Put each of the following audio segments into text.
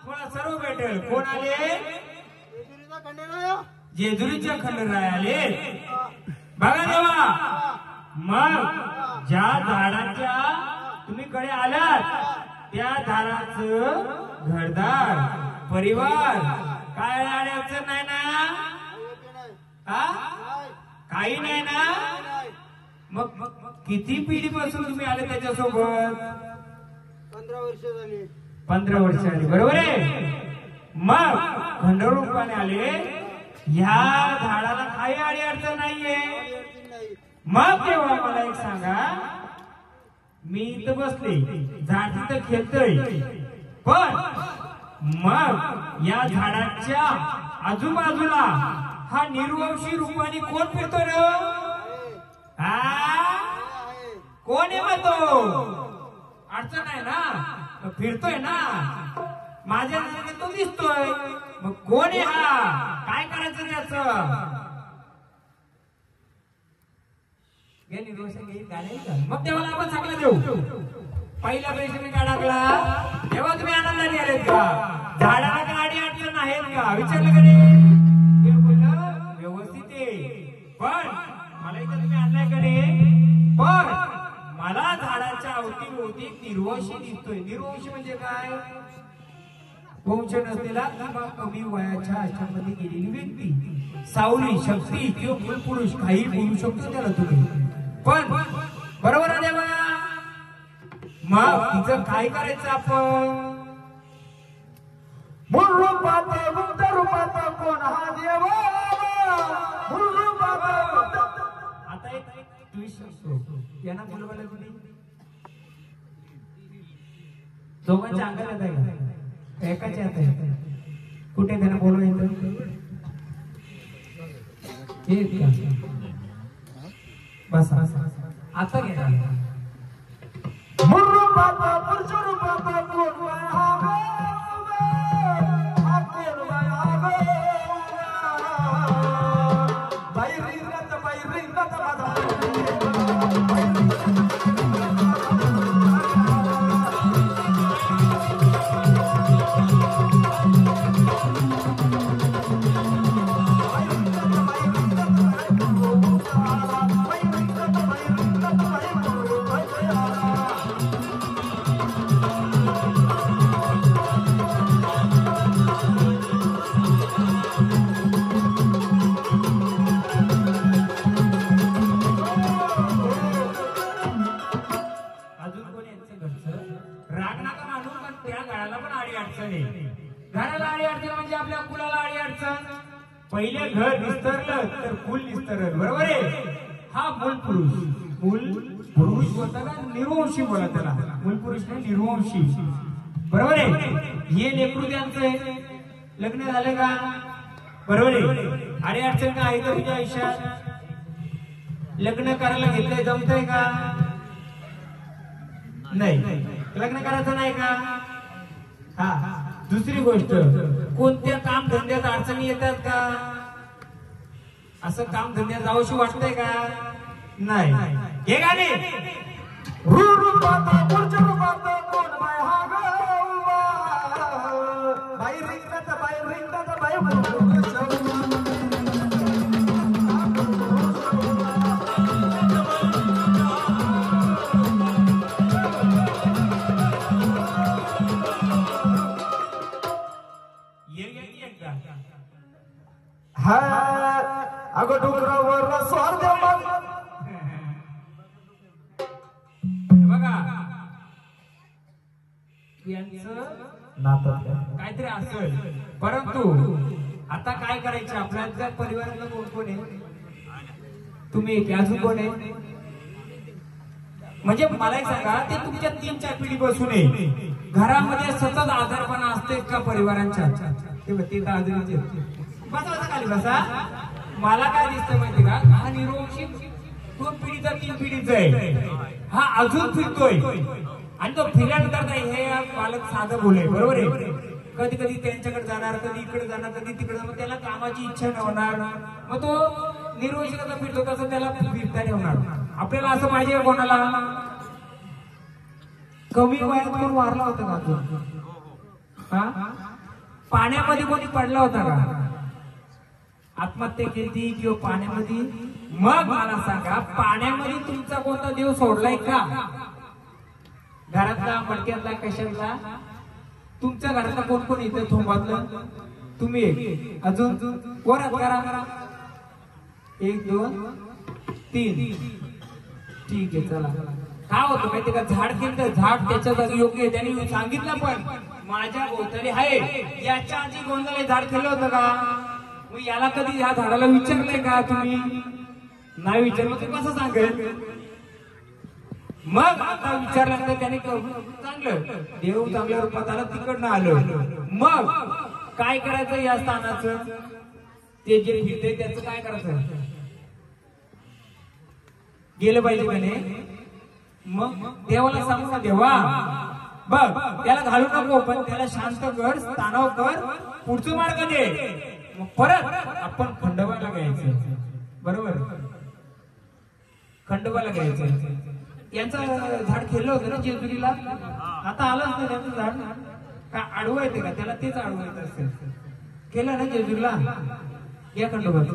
तुम्हाला सर्व भेटेल. कोण आले? जेजुरीच्या खंडराय आले. बघा देवा, मग ज्या झाडाच्या तुम्ही कडे आलात त्या झाडाचं घरदार परिवार काय अडचण नाही ना? काही नाही ना? मग किती पिढीपासून तुम्ही आले त्याच्यासोबत? 15 वर्ष झाली. 15 वर्ष आली, बरोबर आहे. मग खंडरूपाने आले. ह्या झाडाला काही अडी अडचण नाहीये. मग तेव्हा मला एक सांगा, मी इथं बसले, झाड तिथं खेळतोय, पण मग या झाडाच्या आजूबाजूला हा निर्वंशी रूपाने कोण फिरतोय रे? कोण आहे मग तो? अडचण आहे ना? फिरतोय ना? माझ्या नजरेने तो दिसतोय. मग कोण आहे हा? काय करायचं त्याचं? मग तेव्हा आपण चांगलं देऊ. पहिला पैसे मी काय टाकला तेव्हा तुम्ही आनंदाने आलेत का? झाडाला गाडी अडचण आहेत का विचारलं का नाही? बोललं व्यवस्थित आहे, पण मला इथं तुम्ही आणलाय का नाही? पण मला झाडाच्या अवतीभोवती निर्वंशी दिसतोय. निर्वंशी म्हणजे काय? वंश नसलेला किंवा कमी वयाच्या आश्रमामध्ये गेलेली व्यक्ती, सावली शक्ती किंवा मूलपुरुष काही बोलू शकतो त्याला तुम्ही. पण बरोबर आहे देवा. मग तिचं काय करायचं आपण? मूळ रूपात मुक्त रूपात कोण हा देवा? मूळ रूपात. आता एक ट्विस्ट असतो, यांना बोलवायला कोणी दोघांच्या अंगाला येत आहे का? एकाच येत आहे? कुठे त्यांना बोलवायचं? बस आता घ्या. मूळ रूपात पुरुष रूपात कोण हा? पहिले घर विस्तारलं तर फुल विस्तारलं, बरोबर आहे. हा मूल पुरुष, मूल पुरुष होता ना, निर्वंशी बोला त्याला. मूल पुरुष नाही, निर्वंशी, बरोबर आहे. हे लेकरू त्यांचं आहे. लग्न झालं का? बरोबर आहे. अरे अडचण का आहे का तुझ्या आयुष्यात? लग्न करायला घेतलंय, जमतंय का? नाही. लग्न करायचं नाही का? हा. दुसरी गोष्ट, कोणत्या काम धंद्यात अडचणी येतात का? असं काम धंद्यात जावंशी वाटतंय का? नाही. हे गाणे अगं डोंगरावर स्वार बघा, काहीतरी असेल. परंतु आता काय करायचं? आपल्या परिवारातलं कोण कोण आहे? तुम्ही एक, अजून कोण आहे? म्हणजे मला एक सांगा, ते तुमच्या 3-4 पिढी बसून आहे. घरामध्ये सतत आजारपणा असते का परिवारांच्या? ते आजारीचे बसा खाली बसा. मला काय दिसतं माहिती का? हा निर्वंशी 2 पिढीचा 3 पिढीचा आहे. हा अजून फिरतोय आणि तो फिरल्यानंतर हे पालक साधं बोले, बरोबर आहे. कधी कधी त्यांच्याकडे जाणार, कधी इकडे जाणार, कधी तिकडे जाणार. त्याला कामाची इच्छा नाही होणार. मग तो निर्वंशी कसा फिरतो तसं त्याला फिरता नाही होणार. आपल्याला असं पाहिजे कोणाला? कमी वयात कोण वारला होता का? हा पाण्यामध्ये कोणी पडला होता का? आत्महत्या केली किंवा पाण्यामध्ये? मग मला सांगा, पाण्यामध्ये तुमचा कोणता देव सोडलाय का? घरातला, मडक्यातला, कशातला? तुमच्या घरातला कोण कोण इथे थोंबातलं? तुम्ही एक, अजून कोणात करा? 1 2 3. ठीक आहे, चला. काय होतं माहिती का, झाड केलं तर झाड त्याच्या जागी योग्य आहे. त्यांनी सांगितलं पण माझ्या भोवताली आहे. याच्या आधी कोणाला झाड केलं होतं का? मग याला कधी या झाडाला विचारलंय का तुम्ही? नाही विचारलं तर कसं सांगेल? मग आता विचारल्यानंतर त्याने चांगलं, देव चांगल्या रूपात आला, तिकडनं आलं. मग काय करायचं या स्थानाचं? ते जे फिरते त्याचं काय करायचं? गेलं पाहिजे का नाही? मग देवाला सांगू ना, देवा बघ त्याला घालू नको, पण त्याला शांत कर, स्थानाव कर, पुढचं मार्ग दे. मग परत आपण खंडोबाला घ्यायचं. बरोबर, खंडोबाला घ्यायचं. यांचं झाड खेळलं होतं ना जेजुरीला, आता आलंच नाही त्यांचं झाड. का आडवं येते का त्याला? तेच आडवं येत असेल. केलं ना जेजुरीला? या खंडोबाचं.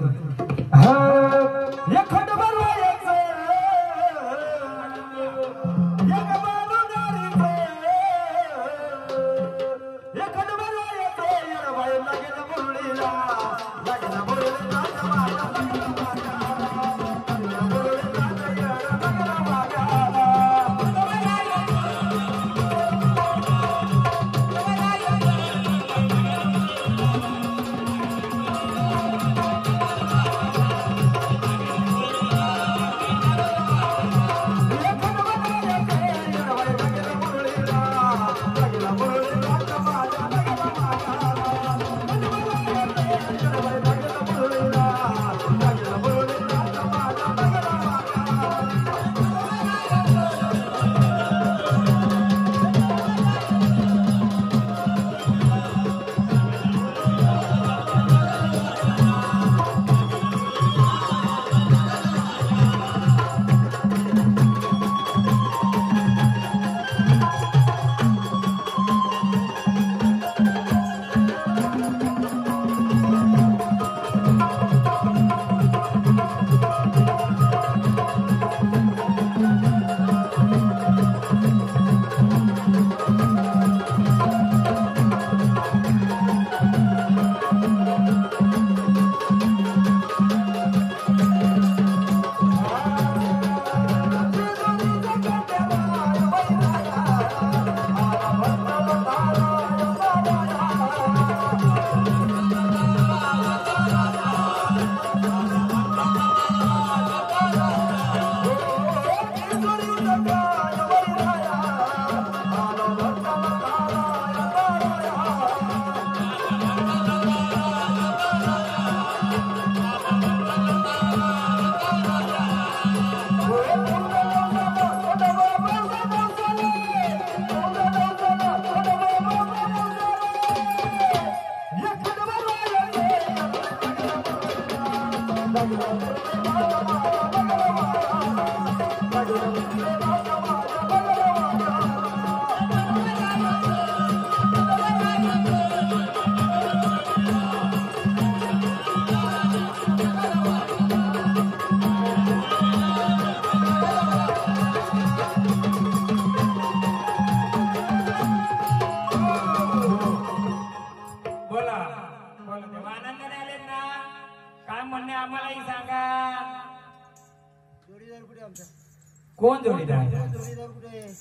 कोण जोडीदार?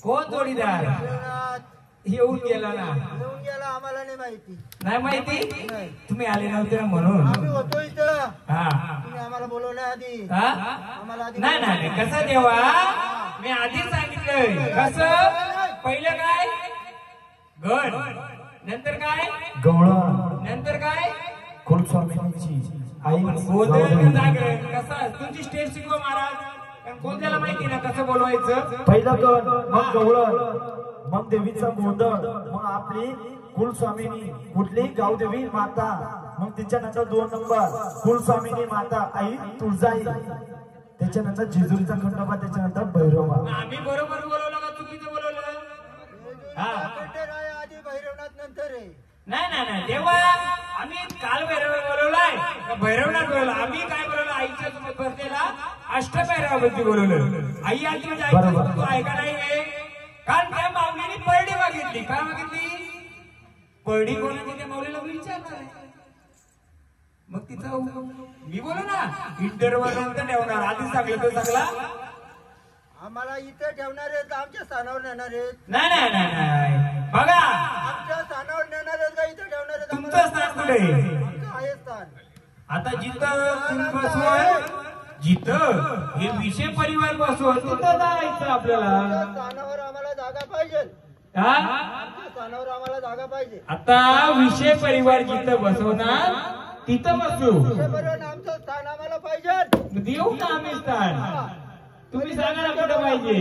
कोण जोडीदार? येऊन गेला ना? येऊन गेला, आम्हाला नाही माहिती. नाही माहिती? तुम्ही आले नव्हते म्हणून. आम्ही होतो इथं. हा, तुम्ही आम्हाला बोलवलं आधी. आम्हाला आधी नाही नाही, कसं देवा, मी आधी सांगितलंय. कसं? पहिलं काय? गण, नंतर काय? गवळण, नंतर काय? कुलस्वामींची आई गोंधळ जागरण. कसं? तुमची स्टेज शिकवा महाराज. कोणत्याला माहिती ना कसं बोलवायचं? पहिला गण, मग गवळण, मग देवीचा गोंधळ, मग आपली कुलस्वामिनी कुठली गावदेवी माता, मग त्याच्यानंतर 2 नंबर कुलस्वामिनी माता आई तुळजाई, त्याच्यानंतर जेजुरीचा खंडोबा, त्याच्यानंतर भैरवा. आम्ही बरोबर बोलवलं का चुकीचं बोलवलं? हा, आधी भैरवनाथ नंतर आहे. नाही तेव्हा आम्ही काल भैरव बोलवलाय भैरवनाथ बोलवला आम्ही काय बोलवलं आईच्या सोबत बसलेला अष्टभैरवाबद्दल बोलवलं आई आली म्हणजे आईच्या तू ऐका नाही कारण त्या माऊलीने परडी मागितली काय मागितली परडी कोणाची त्या माऊलीला विचारणार आहे मग तिचा मी बोलू ना इंटरव्ह्यू नंतर ठेवणार आधीच सांगलं तो सांगला आम्हाला इथे ठेवणार आहेत आमच्या स्थानावर नेणार आहेत नाही बघा आमच्या स्थानावर नेणार आहेत का इथे ठेवणार आहेत तुमचं स्थान कुठे आमचं आहे स्थान आता जिथं बसवय जिथं हे विषय परिवार बसव तिथं जायचं आपल्याला आमच्या स्थानावर आम्हाला जागा पाहिजे का आमच्या स्थानावर आम्हाला जागा पाहिजे आता विषय परिवार जिथं बसवणार तिथं बसू बरोबर आमचं स्थान आम्हाला पाहिजे देऊ ना आम्ही स्थान तुम्ही सांगा ना कुठं पाहिजे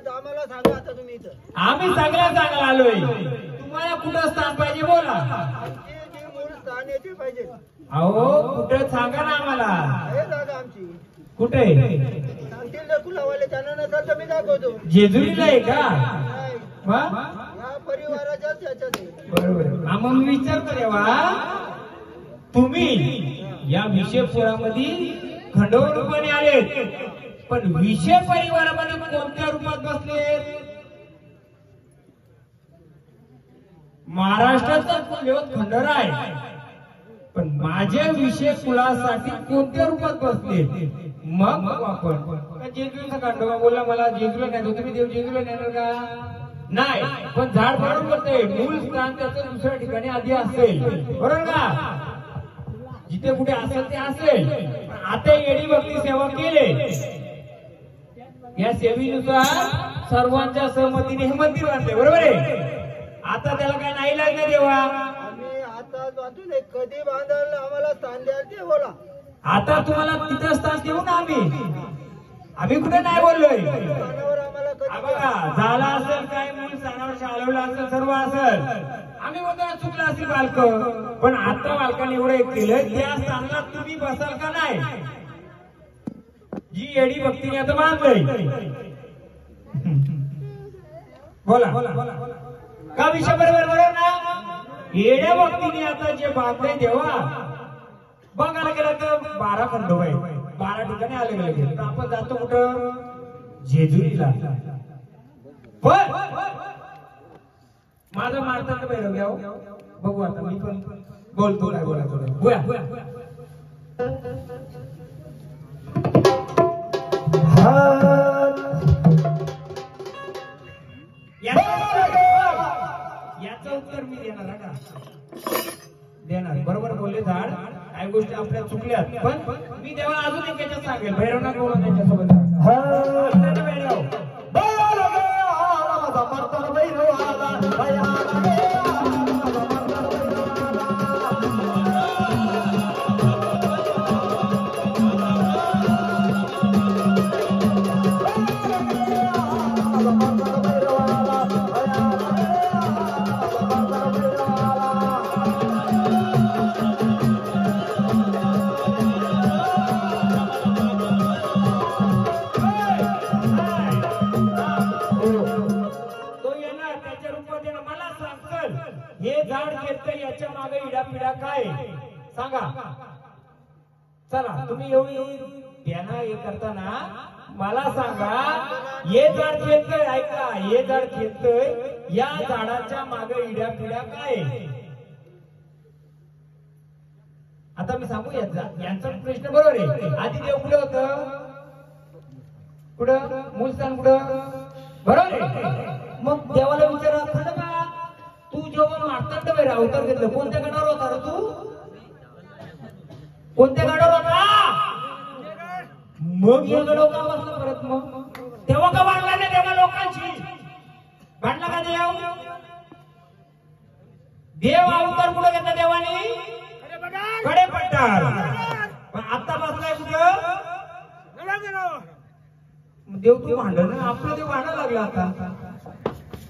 आम्हाला सांगा आता तुम्ही इथं आम्ही सांगायला आलोय तुम्हाला कुठं स्थान पाहिजे बोला आमची जी मूळ स्थान याची पाहिजे अहो कुठं सांगा ना आम्हाला आहे जागा आमची कुठे सांगतील ना कुलावाले त्यांना नसेल तर मी दाखवतो जेजुरीला आहे का नाही, वा? या परिवाराच्याच याच्यात आहे. बरोबर हा मग मी विचारतो तेव्हा तुम्ही या विषयपुरामध्ये खंडोबा रूपाने आलेत पण विषय परिवारामध्ये कोणत्या रूपात बसलेत महाराष्ट्राचा कुलदेवत खंडोबा पण माझ्या विषय कुलासाठी कोणत्या रूपात बसले मग आपण जेजुरीचा खंडोबा बोलला मला जेजुरीला नाही तुम्ही देव जेजुरीला नेणार का नाही पण झाड फाडून बसते मूळ स्थान त्याचं दुसऱ्या ठिकाणी आधी असेल बरोबर का जिथे कुठे असेल ते असेल पण आता येडी भक्ती सेवा केले या सेवेनुसार सर्वांच्या सहमतीने हे मंदिर बांधले बरोबर आहे आता त्याला काय नाही लागलं देवा आम्ही आता बांधून कधी बांधाल आम्हाला स्थान द्याल ते बोला आता तुम्हाला तिथं स्थान देऊ ना आम्ही कुठे नाही बोललोय स्थानावर आम्हाला कधी बघा झाला असेल काय मूळ स्थानावर शाळवलं असेल सर्व असेल आम्ही बोलतो चुकलं असेल बालक पण आता बालकाने एवढं एक केलं त्या स्थानाला तुम्ही बसाल का नाही जी येडी भक्तीने आता बांधलंय बोला का विषय बरोबर ना येड्या भक्तीने आता जे बांधलंय तेव्हा बघायला गेलं तर 12 खंडोबा आहे 12 ठिकाणी आले गेले आपण जातो कुठं जेजुरीला पण माझं मारताना भैरव घ्या बघू आता मी पण बोलतो काय बोला याचं उत्तर मी देणार का देणार बरोबर बोलले झाड काही गोष्टी आपल्या चुकल्यात पण मी तेव्हा अजून एक याच्यात सांगेल भैरवनाथ बोला त्यांच्यासोबत याच्या मागे इडापिडा काय सांगा चला तुम्ही एवढी त्यांना हे करताना मला सांगा हे झाड खेळतय ऐका हे झाड खेळतय या झाडाच्या मागे इडापिडा काय आता मी सांगू यांचा प्रश्न बरोबर आहे आधी देव कुठे होत कुठं मूलस्थान कुठं बरोबर आहे मग देवाला विचारा खरं का तू जेव्हा मारतांड वगैरे अवतार घेतलं कोणत्या गडावर होता रे तू कोणत्या गडावर होता मग हे गडावर का बसला परत मग तेव्हा का भांडला नाही तेव्हा लोकांशी भांडला का देव अवतार कुठं घेतला देवानी कडे पट्टार पण आता बसलाय कुठं देव तू भांडण आपलं देव भांडायला लागला आता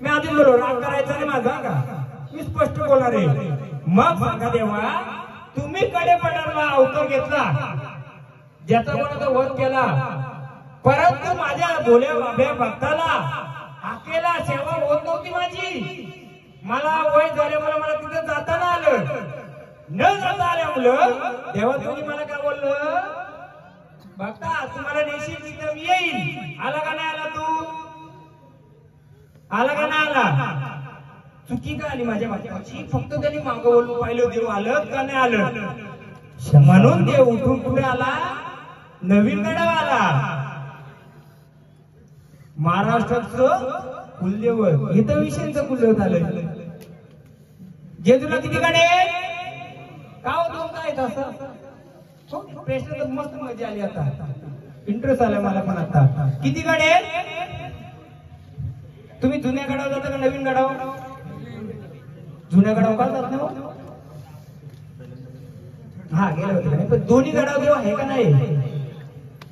मी आधी बोललो राग करायचा नाही माझा का मी स्पष्ट बोलणार आहे मग सांगा देवा तुम्ही कडे पठारला अवतार घेतला ज्याचा कोणाचा वध केला परंतु माझ्या भोल्या बाब्या भक्ताला हाकेला सेवा होत नव्हती माझी मला वय झाल्यामुळे मला तिथे जाता ना आलं, न जाता आल्यामुळं तेव्हा तुम्ही मला काय बोललं, बघता तुम्हाला नेशील तिथं मी येईल. आला का नाही आला तू, आला का नाही आला? चुकी का आली माझ्या मागची? फक्त त्यांनी मागं बोलून पाहिलं देव आलं का नाही आलं, म्हणून देव उठून पुढे आला, नवीन गडाव आला. महाराष्ट्राचं कुलदेव इथं विषयांचं कुलदेव झालं. जेजुला किती गाडे का हो, दोन काय असं प्रश्न तर मस्त मजा आली. आता इंटरेस्ट आला मला पण. आता किती गाडे? तुम्ही जुन्या गडावर जाता का नवीन गडावर? जुन्या गडावर का जात नाही? हा गेले होते, पण दोन्ही गडावर जेव्हा आहे का नाही,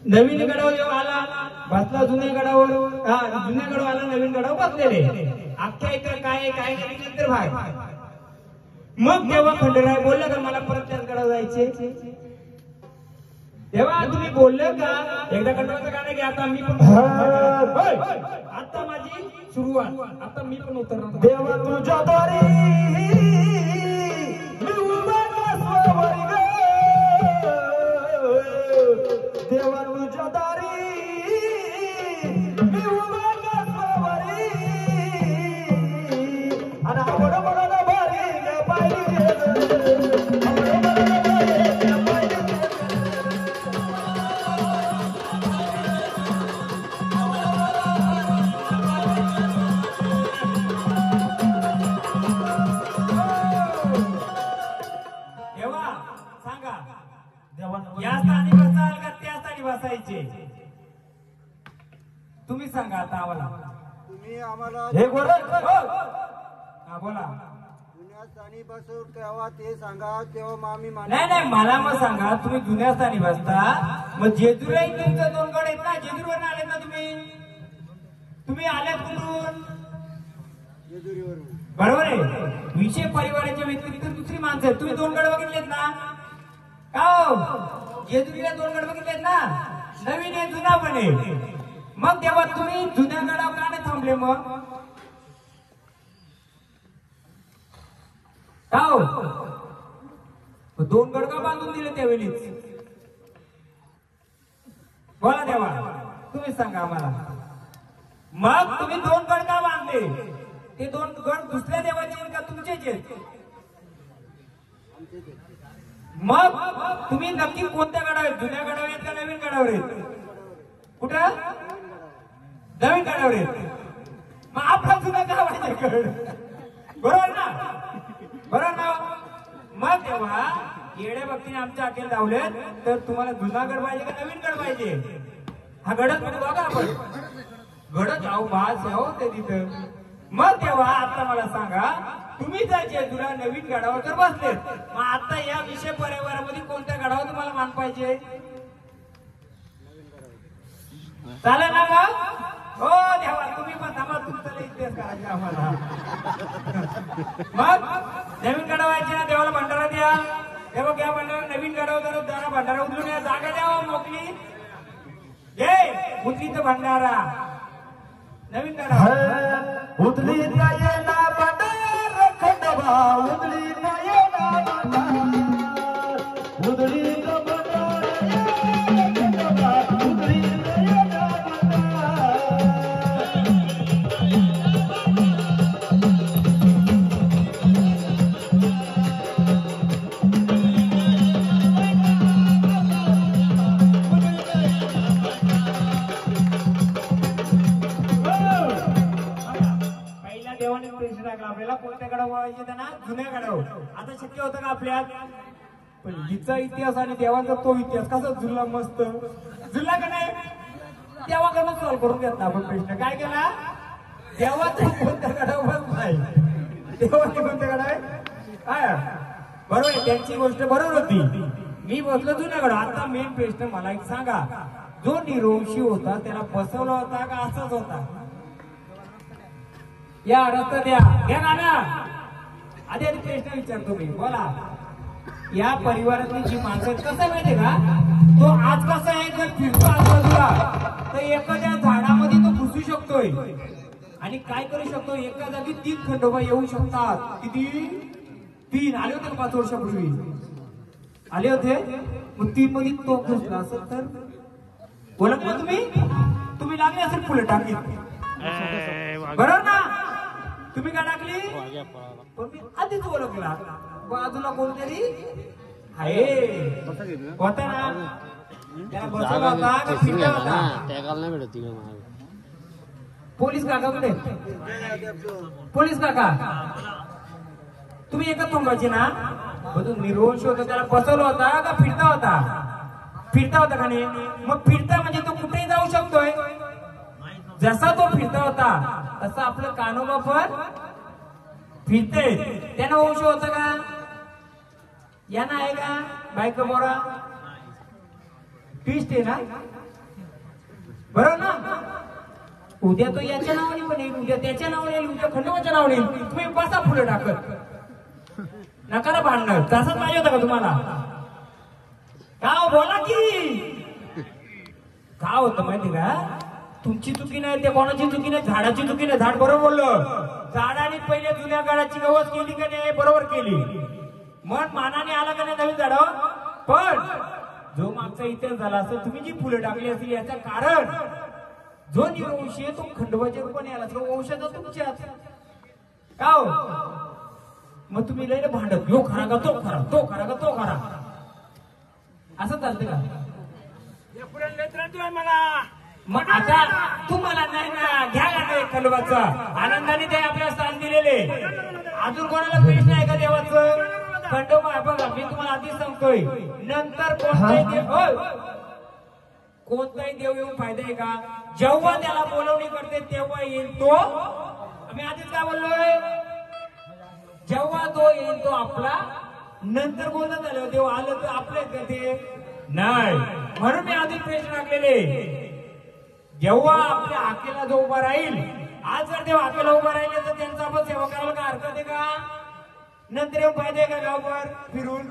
नवीन गडावर जेव्हा आला बसला जुन्या गडावर, हा जुन्या गडावर आला नवीन गडावर बसलेले. अख्ख्या इतर काय काय नंतर भाग. मग तेव्हा खंडेराय बोललं का मला परत त्याच गडावर जायचे? तेव्हा तुम्ही बोललं का एकदा खंडोबाचं गाणं घ्या, आता मी पण, आता माझी सुरुवात, आता मी पण उतरणार. देवा तुझ्या दारी देवा तुझ्या दारी मी उभा कसवारी, आणि आवड मला भारी पाहिजे. या स्थानी बसाल का त्या स्थानी बसायचे? तुम्ही सांगा आता आम्हाला. तुम्ही आम्हाला हे गोर हा बोला. जुन्या स्थानी बसू तेव्हा ते सांगा, तेव्हा आम्ही नाही नाही, मला मग सांगा, तुम्ही जुन्या स्थानी बसता, मग जेजुरीला तुमचं दोन गड आहेत ना, जेजुरीवर आलेत ना तुम्ही? तुम्ही आल्यात कुठून? जेजुरीवरून. बरोबर आहे. विषय परिवाराच्या व्यतिरिक्त दुसरी माणसं आहेत. तुम्ही दोन गड बघितलेत ना? का जेजुरीला दोन गड बघितलेत ना? नवीन आहे, जुना पण आहे. मग तेव्हा तुम्ही जुन्या गडावर का नाही थांबले? मग दोन गड का बांधून दिले त्यावेळीच? बोला देवा, तुम्ही सांगा आम्हाला. मग तुम्ही दोन गड का बांधले? ते दोन गड दुसऱ्या देवाचे आहेत का तुमचेच आहेत? मग तुम्ही नक्की कोणत्या गडावर आहेत? जुन्या गडावर आहेत का नवीन गडावर आहेत? कुठं? नवीन गडावर आहेत. मग आपला जुना गाव आहे गड, बरोबर ना? बरोबर ना? मग तेव्हा येड्या भक्तीने आमच्या अखेर धावलेत, तर तुम्हाला जुना गड पाहिजे का नवीन गड पाहिजे? हा गडच म्हणतो बघा आपण, गडच आहो भास आहो ते तिथं. मग तेव्हा आता मला सांगा, तुम्ही जर जेजुरीला नवीन गडावर तर बसलेत, मग आता या विषय परिवारामध्ये कोणत्या गडावर तुम्हाला मान पाहिजे? चालेल ना मग? हो देवा, तुम्ही पण थांबा, तुमचा इतिहास करायचा आम्हाला. मग नवीन गडावर यायचे ना, देवाला भंडारा द्या. तेव्हा घ्या भंडारा, नवीन गडावर जरा भंडारा उचलून या, जागा द्यावा मोकळी. ये उतलीचं भंडारा नवीन गडावर उतली नाही ना भंडार खंडोबा, उतली नाही ना भंडार, उतली ना भंडार खंडोबा, उतली नाही ना भंडार. आपल्याला कोणत्या गडावर वळायचे? त्यांना जुन्या गडावर. आता शक्य होतं का आपल्यात? पण हिचा इतिहास आणि देवाचा तो इतिहास कसा जुळला? मस्त जुळला का नाही? देवाकडून सॉल्व्ह करून घेतला आपण प्रश्न. काय केला? देवाचा कोणत्या गडावर नाही, देवाने कोणत्या गडावर? काय बरोबर आहे, त्यांची गोष्ट बरोबर होती. मी बसलो जुन्या गडावर. आता मेन प्रश्न मला एक सांगा, जो निरोंशी होता त्याला बसवला होता का असाच होता? या रस्ता द्या, घ्या ना. आधी प्रश्न विचारतो मी, बोला. या परिवारातली जी माणसं कसं माहितीये का, तो आज कसा आहे, जर फिरतो आजूबाजूला तर एखाद्या झाडामध्ये तो घुसू शकतोय. आणि काय करू शकतो, एका जागी 3 खंडोबा येऊ शकतात. किती? 3 आले होते का 5 वर्षापूर्वी? आले होते. मग 3 मध्ये तो घुसला असेल तर ओळखलं तुम्ही लागले असेल फुलं टाकली, बरोबर ना? तुम्ही का टाकली? पण मी आधीच ओळखला. बाजूला कोणतरी आहे होता ना, त्याला बसवला होता का फिरला होता? पोलीस काका कुठे? पोलीस काका तुम्ही एकच थांबायचे ना? निर्वंश होता, त्याला बसवला होता का फिरता होता? फिरता होता का नाही? मग फिरता म्हणजे तो कुठेही जाऊ शकतोय. जसा तो फिरता होता तसा आपलं कान्होबा पण फिरते. त्यानं वंश होतं का? यानं आहे का? बायका बोरा ट्विस्ट आहे ना, बरोबर ना? उद्या तो याच्या नावाने पण येईल, उद्या त्याच्या नावाने येईल, उद्या खंडोबाच्या नावाने येईल. तुम्ही बसा फुलं टाकत, नका भांडणं. तसंच पाहिजे होता का तुम्हाला? का बोला की का होतं माहिती का? तुमची चुकी नाही, ते कोणाची चुकी नाही, झाडाची चुकी नाही. झाड बरोबर बोललं. झाडाने पहिले जुन्या काळाची गवत केली का नाही? बरोबर केली. मन मानाने आला का नाही नवीन झाड? पण जो मागचा इतिहास झाला असेल, तुम्ही जी फुलं टाकली असेल, याचं कारण जो निर्वंशी आहे तो खंडोबाच्या रूपाने आला, तो वंशाचा तुमच्यात का हो? मग तुम्ही लय भांडत, यो खरा का तो खरा, तो खरा का तो खरा, असं चालतं का? मग आता तुम्हाला नाही ना, घ्या ना खंडोबाचा आनंदाने ते आपल्या स्थान दिलेले. अजून कोणाला प्रश्न आहे का देवाचं? खंडोबा आहे बघा, मी तुम्हाला आधीच सांगतोय. नंतर कोणताही देव येऊन फायदा आहे का? जेव्हा त्याला बोलवणी करते तेव्हा येईल तो. आम्ही आधीच काय बोललोय? जेव्हा तो येईल तो आपला. नंतर बोलत झालं देव आलं तर आपले ते नाही. म्हणून मी आधी प्रश्न टाकलेले. जेव्हा आपल्या हाकेला जो उभा राहील, आज जर देव हाकेला उभा राहिले तर त्यांचा आपण सेवा करायला काय हरकत आहे का? नंतर येऊन फायदा आहे का गावभर फिरून?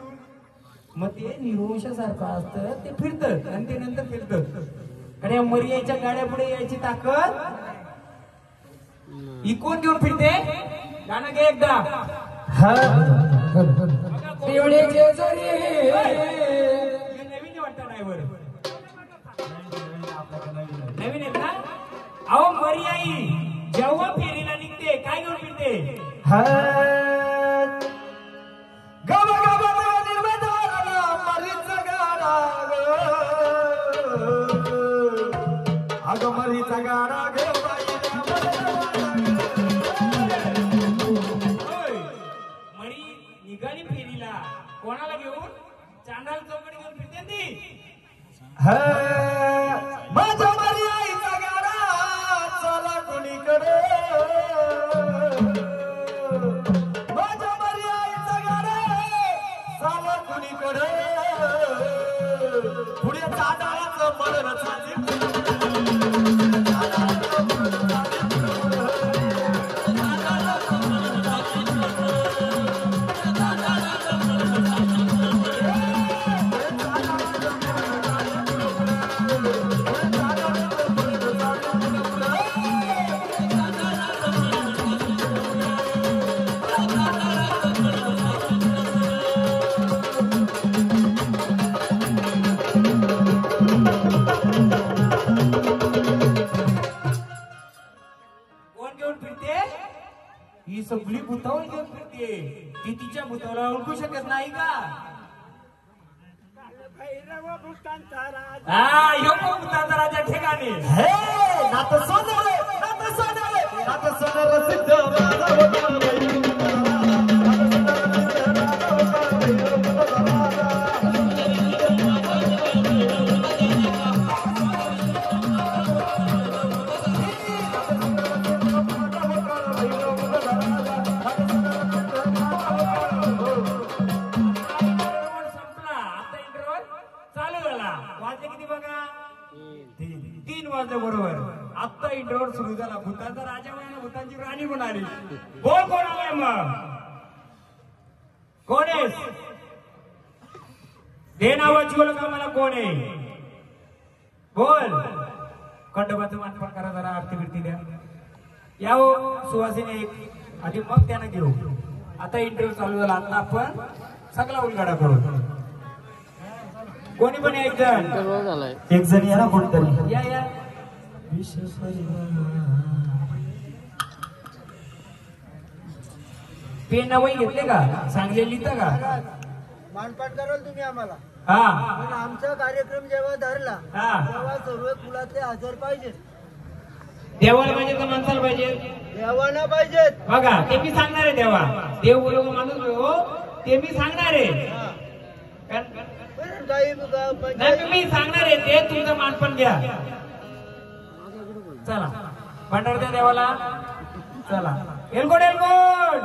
मग ते निर्वंशासारखं असतं, ते फिरतं आणि ते नंतर फिरतं. आणि मरी यायच्या गाड्या पुढे यायची ताकद इकून घेऊन फिरते. गाणं घे एकदा. नवीन वाटतं ड्रायव्हर, नवीन आहेत ना? अहो मरी आई जेव्हा फेरीला निघते काय घेऊन फिरते? मरीचा गाडा मरी निघाली फेरीला, कोणाला घेऊन? चांडाल चौकडी घेऊन फिरते ती. माझ्या मरी आईचा गाडा चला कोणीकडे, माझ्या मरी आईचा गाडा चला कोणीकडे, पुढे चांडाळाचं मरण चालले. ही सगळी भूतावळ घेऊन फिरते. ती तिच्या भूतावळा ओळखू शकत नाही का? भूतांचा राजा ठिकाणी नातं सोनारे, नातं सोनारे, नातं सोनारे सिद्ध. बरोबर आता इंटरव्ह्यू सुरू झाला. भूतांचा राजा म्हणून भूतांची राणी पण आली. बोल कोण आलाय मग? कोण आहेस? दे नावाची बोल का मला, कोण आहे? बोल. खंडोबाचं मानपान करा जरा, आरती बिरती द्या. या हो सुवासिनी एक आधी मग त्यानं घेऊ. आता इंटरव्ह्यू चालू झाला. आता आपण सगळा उलगडा करू. कोणी पण एक जण एक जण या ना कोणतरी. या या पेन वही घेतले का? सांगले लिहितं का? मानपाट कराल तुम्ही आम्हाला. हा पण आमचा कार्यक्रम जेव्हा धरला हा. तेव्हा सर्व कुलातले हजर पाहिजे. देवाला पाहिजे तर माणसाला पाहिजे. देवाना पाहिजेत. बघा ते मी सांगणार आहे. देवा देव बोलव माणूस हो ते मी सांगणार आहे. हा. कारण- पण काही नाही मी सांगणार आहे ते तुमचं मानपण घ्या. चला भंडार द्या देवाला. चला एलकोड एलकोड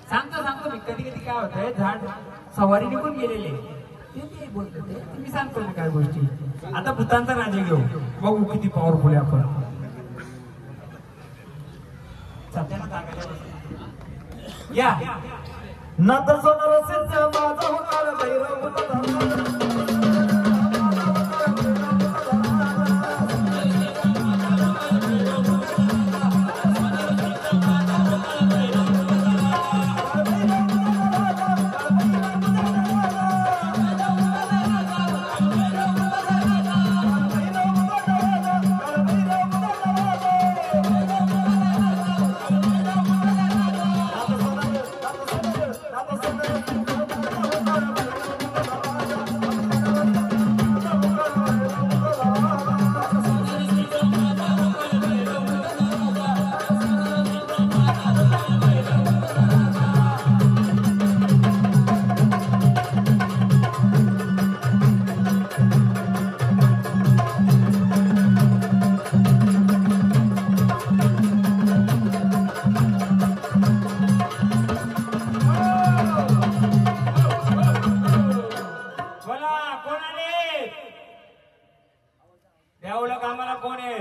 सांगतो मी कधी कधी काय होतंय झाड सवारी निघून गेलेले ते बोलत ते मी सांगतो मी काय गोष्टी. आता भूतांचा राजा घेऊ बघू किती पॉवरफुल आहे आपण. सध्याला जागायला बसू. या नात सोनार सिद्ध माझा होणार भैरव देवला कामाला कोण आहे?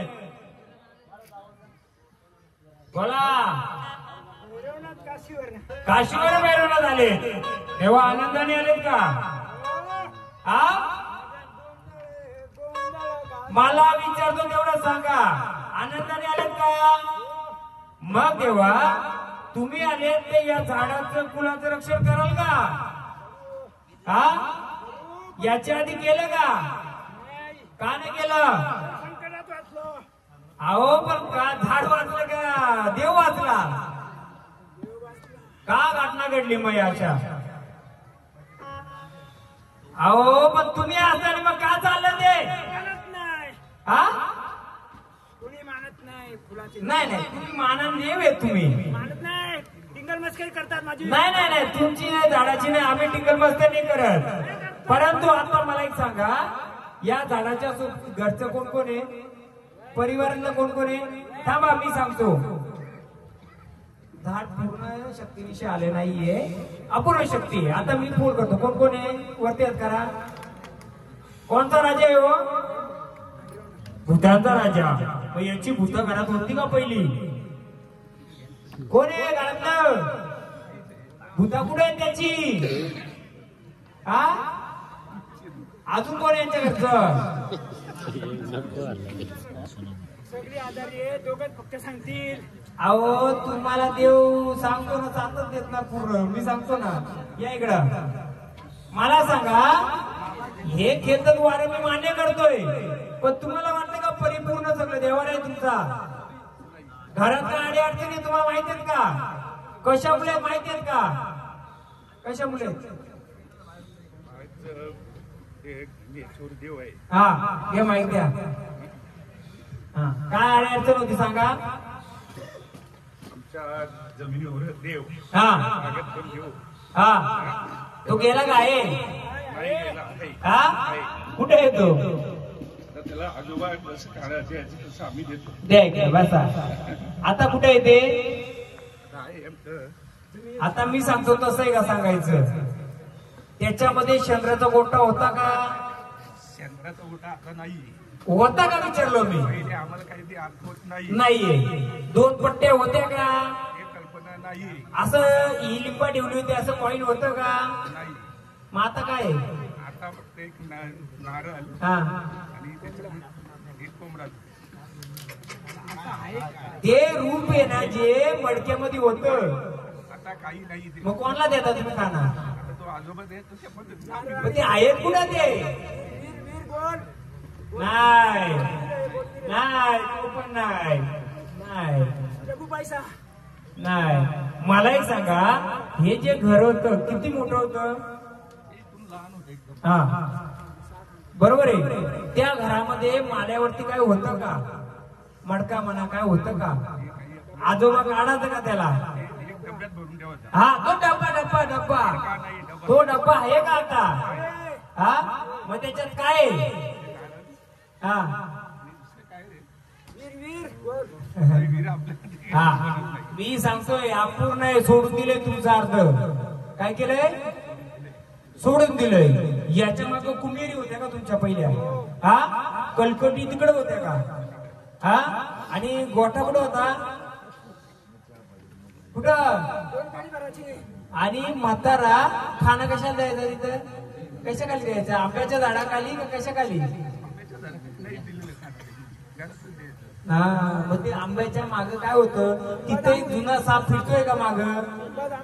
बोला. काशीवर भैरवनाथ आले तेव्हा आनंदाने आलेत का? हा मला विचारतो तेवढं सांगा. आनंदाने आलेत का? मग तेव्हा तुम्ही आलेत ते या झाडाचं कुलाचं रक्षण कराल का? हा याच्या आधी केलं का नाही केलं? अहो पण का झाड वाचलं का देव वाचला? का घटना घडली मग अशा? अहो पण तुम्ही असताना मग का चाललं ते? हा कोणी मानत नाही फुलाची. नाही तुम्ही मानन देव आहे. तुम्ही मानत नाही. टिंगल मस्करी करतात माझी. नाही तुमची नाही झाडाची नाही. आम्ही टिंगल मस्करी नाही करत. परंतु आता मला एक सांगा या झाडाच्या घरचं कोण कोण आहे? परिवारातलं कोण कोण आहे? थांबा मी सांगतो. झाड पूर्ण शक्तीनिशी आले नाहीये. अपूर्ण शक्ती आहे. आता मी फोन करतो. कोण कोण आहे वरती हात करा. कोणता राजा आहे हो? भूतांचा राजा. मग याची भूत घरात होती का पहिली? कोण आहे घरातलं? भूता कुठे आहे त्याची? हा अजून कोण यांच्या घरचं? सगळी आजारी आहे. दोघं फक्त सांगतील. अहो तुम्हाला देव सांगतो ना सांगत देत ना पूर्ण. मी सांगतो ना. या इकडं मला सांगा हे खेळत वारे मी मान्य करतोय पण तुम्हाला वाटतं का परिपूर्ण सगळं देवार आहे तुमचा? घरात काय अडी अडचणी तुम्हाला माहिती आहेत का? कशामुळे माहिती आहेत का? कशामुळे? हा हे माहिती आहे. हा काय अडी अडचण होती सांगा? आमच्या जमिनीवर देव हा तो गेला का आहे? नाही गेला आहे. हा कुठे येतो? आता त्याला आजोबा कसं काढायचे याची तसं आम्ही देतो. द्या बसा. आता कुठे येते? काय आमचं आता मी सांगतो तसं आहे का सांगायचं? त्याच्यामध्ये चंद्राचा गोटा होता का? शेंद्राचा गोटा आता नाही. होता का विचारलो मी. पहिले आम्हाला काही ते आठवत नाही. नाहीये. दोन पट्टे होत्या का? हे कल्पना नाही. असं ही लिंबा ठेवली होती असं कॉईन होतं का? नाही. मग आता काय? आता फक्त एक नारळ हा आणि त्याच्यात एक कोंबडा. ते रूप आहे ना जे मडक्यामध्ये होत आता काही नाही ते. मग कोणाला देता तुम्ही खाना? आता तो आजोबा देत तशा पद्धतीने मग ते आहेत कुठं ते? वीर वीर बोल नाही नाही तो पण नाही नाही रघु पैसा नाही. मला एक सांगा, हे जे घर होतं किती मोठं होतं? हा बरोबर आहे. त्या घरामध्ये माल्यावरती काय होतं का? मडका म्हणा काय होतं का? आजोबा काढायचं का त्याला? एक डब्यात भरून ठेवायचा. हा तो डब्बा डब्बा डब्बा तो डब्बा आहे का आता? हा मग त्याच्यात काय आहे? हा वीर वीर बोल वीर आपल्या हा मी सांगतोय अपूर्ण आहे. सोडून दिलंय तुमचा अर्थ. काय केलंय? सोडून दिलंय. याच्या मागे कुमेरी होत्या का तुमच्या पहिल्या? हा कलकटी तिकडे होत्या का? हा आणि गोठा कुठं होता? कुठं? दोन गाडी भरायची आणि म्हातारा खाणं कशाला द्यायचं तिथं? कशा खाली द्यायचं? आंब्याच्या झाडाखाली का कशा खाली? हा मग ते आंब्याच्या माग काय होतं? तिथं एक जुना साप फिरतोय का माग?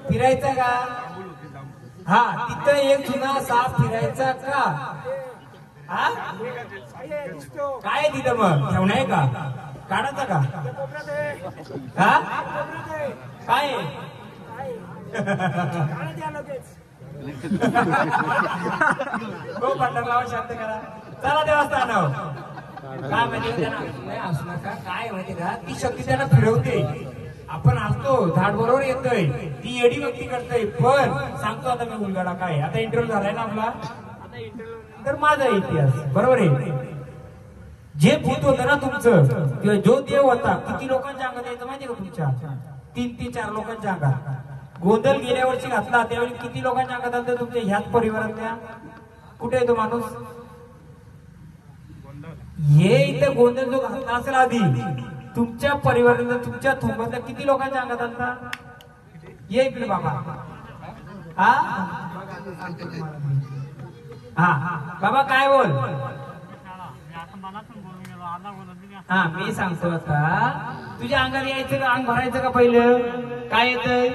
फिरायचा का? हा तिथं एक जुना साप फिरायचा का? हा आहे दिसतो काय आहे तिथं? मग ठेवणं आहे का? काढायचा का? कोपऱ्यात आहे हा कोपऱ्यात आहे काय आहे? काढा द्या लगेच हो भंडारराव शांत करा. चला देवस्थानावर. काय माहिती त्यांना नाही असू नका. काय माहिती का? ती शक्ती त्यांना फिरवते. आपण असतो झाड बरोबर येतोय, ती एडी व्यक्ती करतोय. पण सांगतो आता मी उलगडा काय. आता इंटरव्ह्यू झालाय ना आपला, तर माझा इतिहास बरोबर आहे. जे भूत होतं ना तुमचं किंवा जो देव होता, किती लोकांच्या अंगात यायचं माहिती का तुमच्या? 3 ते 4 लोकांच्या अंगात. गोंधळ गेल्या वर्षी घातला त्यावेळी किती लोकांच्या अंगात आलं तुमच्या ह्याच परिवारातल्या? कुठे आहे तो माणूस? हे इथं गोंधळ जो घातला असेल आधी तुमच्या परिवारातल्या तुमच्या थोंबातल्या किती लोकांच्या अंगात आलता? ये इकडे बाबा. हा हा बाबा काय बोल? हा मी सांगतो आता. तुझ्या अंगाला यायचं का? अंग भरायचं का पहिलं? काय येतंय?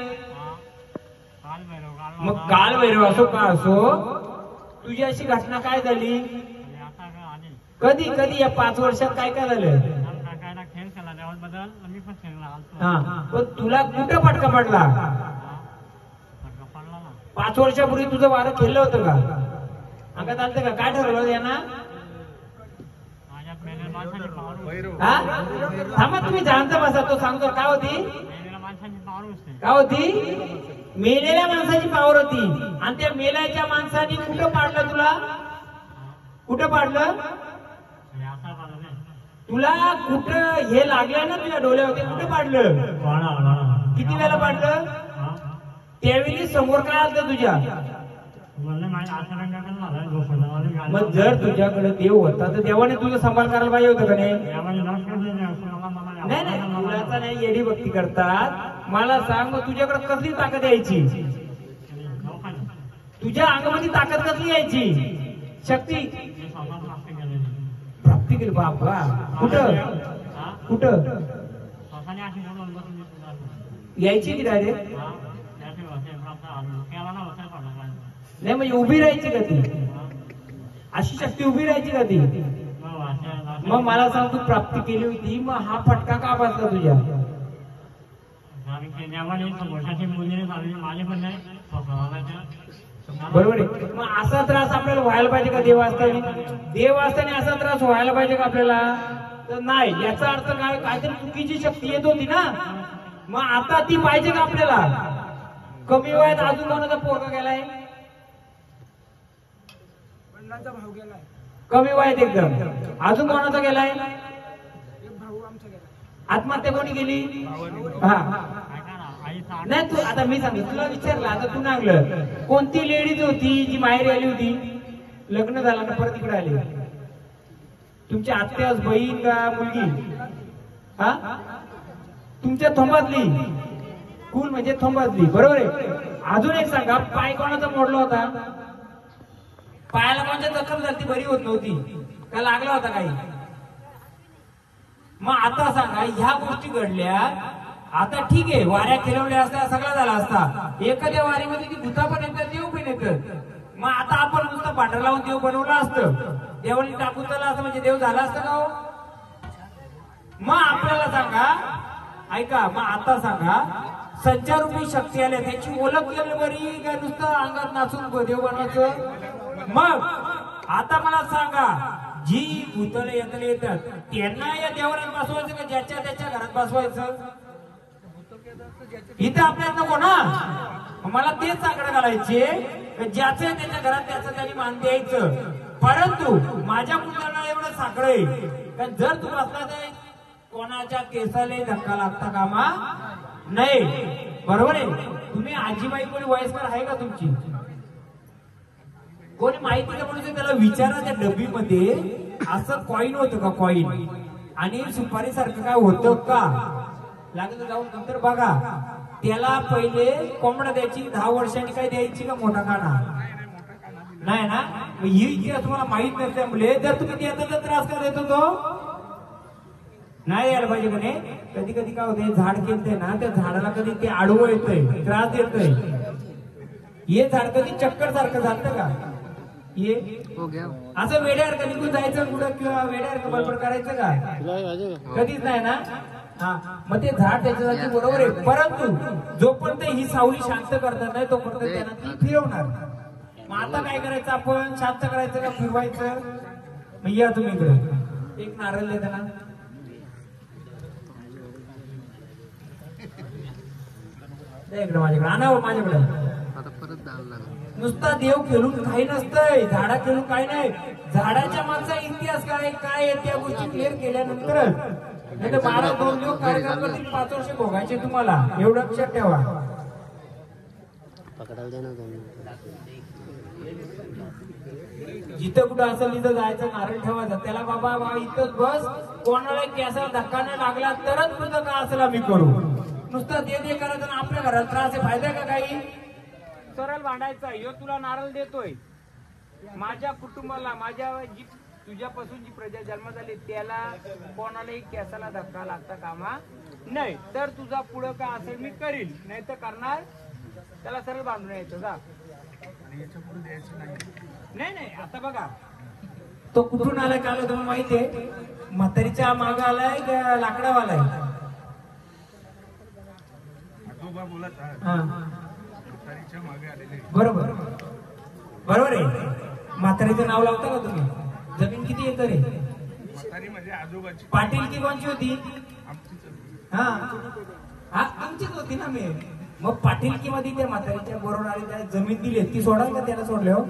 मग काल भैरव असो का असो, तुझी अशी घटना काय झाली? कधी कधी या 5 वर्षात काय काय झालं? हा पण तुला कुठं फटका पडला? 5 वर्षापूर्वी तुझं वारं खेळलं होतं का? अंगात आलतं का? काय ठरवलं यांना? हा थांबा तुम्ही जाणता बसा. तो सांगतो काय होती? काय होती? मेलेल्या माणसाची पावर होती. आणि त्या मेल्याच्या माणसाने कुठं पाडलं तुला? कुठं पाडलं तुला? कुठं हे लागलं ना तुझ्या डोळ्यावरती? कुठं पाडलं? किती वेळा पाडलं? त्यावेळी समोर काय आलं तुझ्या? मग जर तुझ्याकडे देव होता तर देवाने तुझं सांभाळ करायला पाहिजे होतं का नाही? नाही नाही मुलाचा नाही येडी भक्ती करतात. मला सांग मग तुझ्याकडे कसली ताकद यायची? तुझ्या अंगामध्ये ताकद कसली यायची? शक्ती प्राप्ती केली बाबा. कुठं कुठं यायची की डायरेक्ट? नाही म्हणजे उभी राहायची का ती? अशी शक्ती उभी राहायची का ती? मग मला सांग तू प्राप्ती केली होती, मग हा फटका का बसला तुझ्या? बरोबर आहे. मग असा त्रास आपल्याला व्हायला पाहिजे का देव असताना? देव असताना असा त्रास व्हायला पाहिजे का आपल्याला? तर नाही. याचा अर्थ काय? काहीतरी चुकीची शक्ती येत होती ना. मग आता ती पाहिजे का आपल्याला? कमी वयात अजून कोणाचा पोरगा गेलाय? वडिलांचा भाऊ गेलाय कमी वयात एकदम. अजून कोणाचा गेलाय? एक भाऊ आमचा गेला आत्महत्या कोणी केली? हा नाही तू आता मी सांगतो तुला विचारलं. आता तू नागलं कोणती लेडीज होती जी माहेरी आली होती? लग्न झालं ना परत इकडे आली? तुमची आत्यास बहीण का मुलगी? हा तुमच्या थोंबातली? कुल म्हणजे थोंबातली. बरोबर आहे. अजून एक सांगा, पाय कोणाचा मोडला होता? पायाला कोणत्या दखल झाली? बरी होत नव्हती का? लागला होता काही? मग आता सांगा ह्या गोष्टी घडल्या, आता ठीक आहे वाऱ्या खेळवल्या असता सगळा झाला असता, एखाद्या वारीमध्ये ती भूता पण येतात देव पण येतात. मग आता आपण नुसतं पांढरा लावून देव बनवलं असतं, देवानी टाकून झाला असतं म्हणजे देव झाला असतं का हो? मग आपल्याला सांगा, ऐका, मग आता सांगा संचारूपी शक्ती आल्या त्याची ओळख केली बरी का नुसतं अंगात नाचून देव बनवायचं? मग आता मला सांगा, जी भूतले येतले येतात त्यांना या देवाऱ्यात बसवायचं का ज्याच्या त्याच्या घरात बसवायचं? इथं आपल्याला नको ना. मला तेच आकडे घालायचे, ज्याचं त्याच्या घरात त्याचं त्यांनी मान द्यायचं. परंतु माझ्या मुलाला एवढं साकडं आहे, जर तू बसला तर कोणाच्या केसाला धक्का लागता कामा नाही. बरोबर आहे. तुम्ही आजीबाई कोणी वयस्कर आहे का तुमची? कोणी माहिती का म्हणून त्याला विचारा, त्या डब्बीमध्ये असं कॉईन होतं का कॉईन आणि सुपारी सारखं काय होतं का? लागलं जाऊन नंतर बघा. त्याला पहिले कोंबडा द्यायची, 10 वर्षांनी काय द्यायची का मोठा काना? नाही ना. ही इतिहास तुम्हाला माहित नसल्यामुळे जर तुम्ही त्याचा त्रास का देतो तो नाही यायला पाहिजे म्हणे. कधी कधी काय होते, झाड केलते ना त्या झाडाला कधी ते आडवं येतोय, त्रास देतोय. हे झाड कधी चक्कर सारखं जातं का? ये असं वेड्यासारखं निघून जायचं कुठं किंवा वेड्यासारखं बडबड करायचं का? कधीच नाही ना. हा, मग ते झाड त्याच्यासाठी बरोबर आहे. परंतु जोपर्यंत ही सावली शांत करतात नाही तोपर्यंत त्यांना ती फिरवणार. मग आता काय करायचं, आपण शांत करायचं का फिरवायचं? मग या तुम्ही इकडे एक नारळ देता ना. इकडे माझ्याकडे आणा, माझ्याकडे. नुसता देव खेळून काही नसतंय, झाडा खेळून काही नाही. झाडाच्या मागचा इतिहास काय काय आहे त्या गोष्टी क्लिअर केल्यानंतरच. नाही तर 12-2 दिवस कार्यक्रम करतील, 5 वर्ष भोगायचे तुम्हाला, एवढं लक्षात ठेवा. जिथं कुठं असेल तिथं जायचं, नारळ ठेवायचा. त्याला बाबा इथंच बस, कोणाला केसाला धक्का नाही लागला तरच तुझं का असेल आम्ही करू. नुसतं दे करायचं ना आपल्या घरात त्रास आहे, फायदा का काही? सरळ भांडायचा, ह्यो तुला नारळ देतोय, माझ्या कुटुंबाला, माझ्या जी तुझ्यापासून जी प्रजा जन्म झाली त्याला कोणालाही केसाला धक्का लागता कामा नाही. तर तुझा पुढं का असेल मी करील, नाही तर करणार. त्याला सरळ बांधून यायचं का? नाही नाही. आता बघा तो कुठून आलाय का तुम्हाला माहितीये? म्हातारीच्या माग आलाय का लाकडावाला आहे? बरोबर बरोबर आहे. म्हातारीचं नाव लावता का तुम्ही? जमीन किती एकर आहे? पाटील की कोणची होती? हा हा आमचीच होती ना. मी मग पाटीलकी मध्ये त्या म्हातारीच्या बरोबर आली, त्या जमीन दिली, ती सोडाल का त्याला सोडले हो?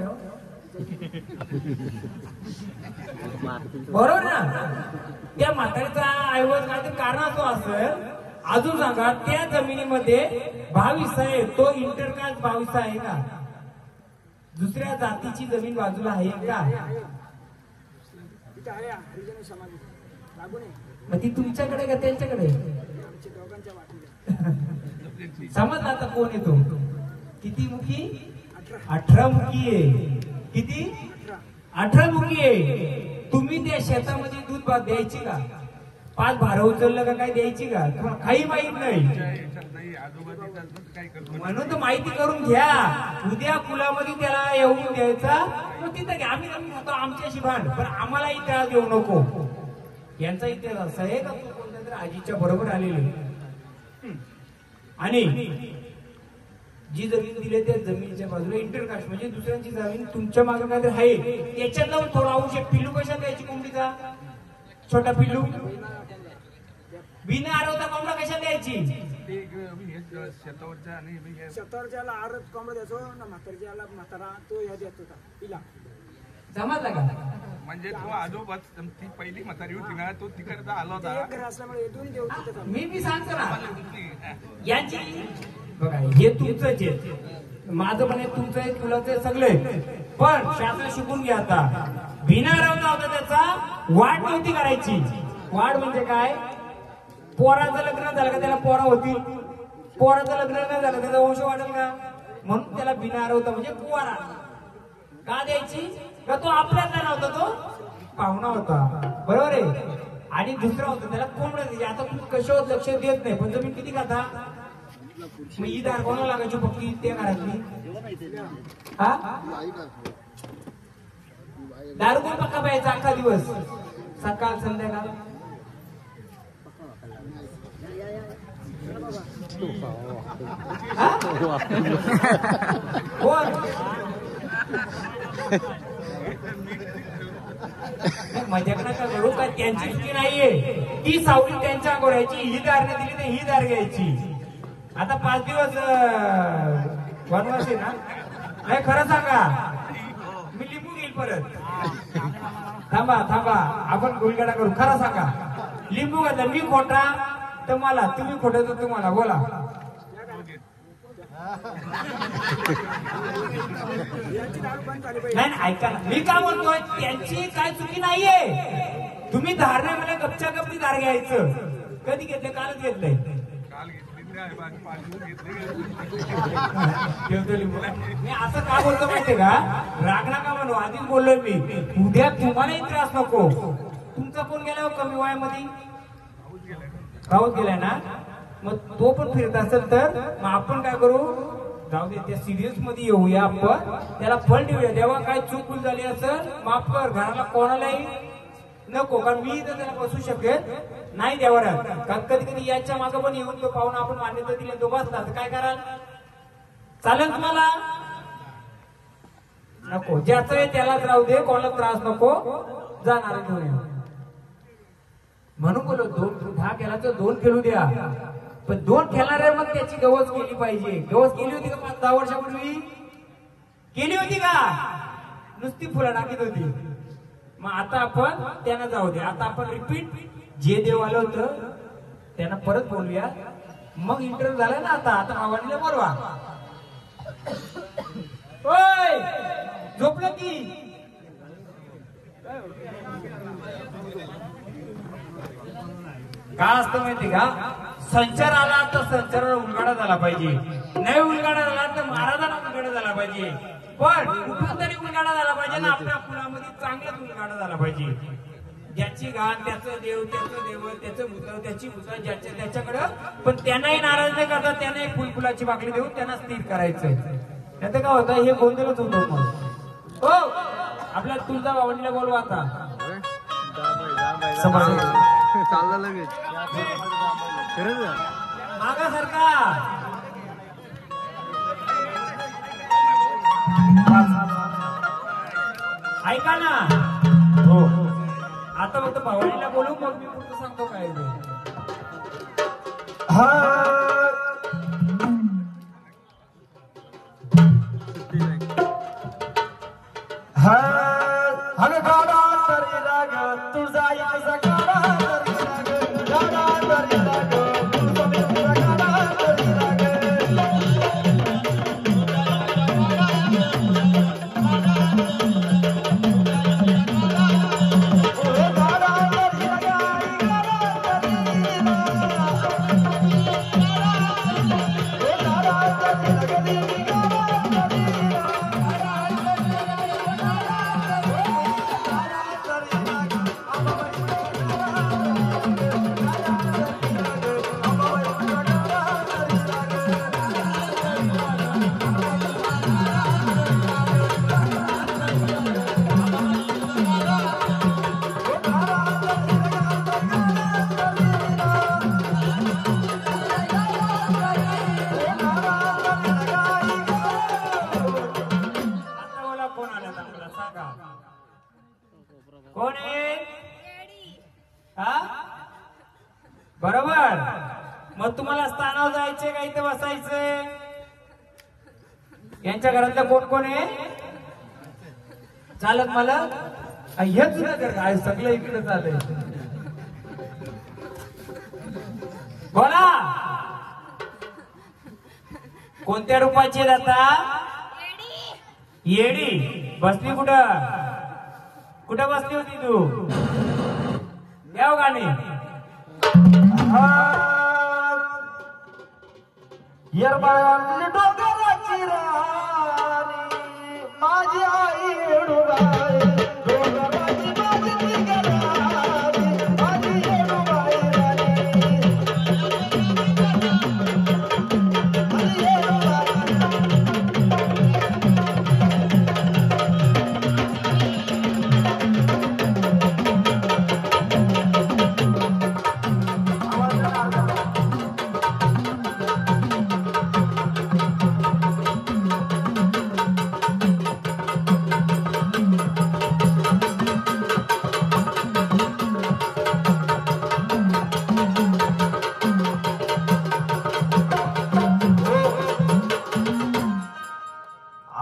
बरोबर ना. त्या म्हातारीचा ऐवज काहीतरी कारणास्तव असेल. अजून सांगा, त्या जमिनीमध्ये 22 आहे, तो इंटरकास्ट 22 आहे का? दुसऱ्या जातीची जमीन बाजूला आहे का? मग ती तुमच्याकडे का त्यांच्याकडे? समज आता कोण येतो? किती मुखी? 18 मुखी आहे. किती? 18 मुखी आहे. तुम्ही त्या शेतामध्ये दूध भात द्यायची का? 5 भार उचललं का काय द्यायची का? तुम्हाला काही माहित नाही. म्हणून तर माहिती करून घ्या. उद्या कुलामध्ये त्याला येऊन द्यायचा, मग तिथं घ्या. आम्ही खातो आमच्याशी भांड, पण आम्हालाही त्रास देऊ नको. यांचा इतिहास असा आहे का तू कोणत्या तरी आजीच्या बरोबर आलेले आणि जी जमीन दिली त्या जमिनीच्या बाजूला इंटरकास्ट म्हणजे दुसऱ्यांची जमीन तुमच्या मागे काहीतरी आहे, त्याच्यात जाऊन थोडा औषध. पिल्लू कशा द्यायची कोंबडीचा? छोटा पिल्लू बिना आरवता कोंबडा कशा द्यायची? शेतावरच्याला आरत कोंबडा द्यायचो ना, म्हातारीच्याला म्हातारा तो ह्या देत होता पिला. समजला का? म्हणजे तो आजोबा ती पहिली म्हातारी होती ना, तो तिकडचा आला होता. एक घर असल्यामुळे दोन्ही देव तिथं. मी सांगतो ना यांची बघा, हे तुमचंच आहे, माझं पण तुमचं आहे, तुलाच आहे, सगळे. पण शास्त्र शिकून घ्या. आता बिना रवता होता त्याचा वाढ नव्हती करायची. वाढ म्हणजे काय? पोराचं लग्न झालं का त्याला पोरा होतील, पोराचं लग्न नाही झालं त्याचा वंश वाढेल का? म्हणून त्याला बिना रवता म्हणजे पोरा का द्यायची? का तो आपल्यातला नव्हता, तो पाहुणा होता. बरोबर आहे. आणि दुसरं होतं त्याला कोंबड्या द्यायची. आता तुम्ही कशावर लक्ष देत नाही, पण जमीन किती खाता मग ही दार कोणाला लागायची पक्की त्या घरातली हा दारू कोण पक्का प्यायचा अख्खा दिवस सकाळ संध्याकाळ कोण मजाक नका करू का त्यांची चुकी नाहीये ती सावली त्यांच्या गोळ्याची ही दारने दिली तर ही दार घ्यायची. आता 5 दिवस वनवासी ना नाही खरं सांगा मी लिंबू घेईल परत थांबा आपण गुलगडा करू. खरं सांगा लिंबू घातला मी खोटा तर मला तुम्ही खोटं तर तुम्हाला बोला. नाही ऐका ना मी काय म्हणतोय त्यांची काय चुकी नाहीये. तुम्ही धार नाही म्हणजे गपच्या गपची धार घ्यायचं. कधी घेतलं कालच घेतलंय मी असं का बोलतो माहितीये का राग नका म्हणू आधीच बोललोय मी उद्या तुम्हालाही त्रास नको. तुमचा फोन गेला कमी वयामध्ये राहून गेलाय ना मग तो पण फिरत असेल तर मग आपण काय करू जाऊ दे त्या सिरियस मध्ये येऊया आपण त्याला फळ देऊया. तेव्हा काय चूक झाली असेल माफ कर घराला कोणालाही नको कारण मी तर त्याला बसू शकेल नाही देवारात कारण कधी कधी याच्या मागं पण येऊन तो पाहून आपण मान्यता दिली तो बसला तर काय कराल चालेल तुम्हाला नको ज्याचं आहे त्यालाच राहू दे कोणाला त्रास नको जाणार घेऊन म्हणून बोलो 10 केला तर 2 खेळू द्या पण 2 खेळणार आहे मग त्याची गवस केली पाहिजे. गवस केली होती का 5-10 वर्षापूर्वी केली होती का नुसती फुलं टाकीत होती. मग आता आपण त्यांना जाऊ दे आता आपण रिपीट जे देव आलं होतं त्यांना परत बोलूया. मग इंटरव्ह्यू झाला ना आता मावाडीला बोलवा. ओय झोपलं की काय असतं माहिती का संचार आला तर संचाराला उलगाडा झाला पाहिजे. नाही उलगाडा झाला तर महाराजांना उलगाडा झाला पाहिजे. पण कुठून तरी उलगाडा झाला पाहिजे ना आपल्या फुलामध्ये चांगलाच उलगाडा झाला पाहिजे. ज्याची घाण त्याचं देव त्याचं देव त्याचं भूत त्याची भूत ज्याच्या त्याच्याकडं पण त्यांनाही नाराज नाही करतात. त्यांनाही फुलफुलाची बाकडी देऊन त्यांना स्थिर करायचं. त्याचं काय होतं हे गोंधळच होतो. मग हो आपल्या तुळजा बावडीला बोलवा आता चालला लगेच मागासारखा ऐका ना हो आता फक्त भावडीला बोलू मग मी पुढचं सांगतो काय कोण आहे बरोबर. मग तुम्हाला स्थानावर जायचे का इथे बसायचंय. यांच्या घरातलं कोण कोण आहे चालक मला हेच नगर काय सगळं इकडे चाललंय. बोला कोणत्या रूपाची आता येडी बसली कुठं बसली होती तू या गाणे येरबाळांनी डोंगराची राणी माझी आई डोंगराची माझी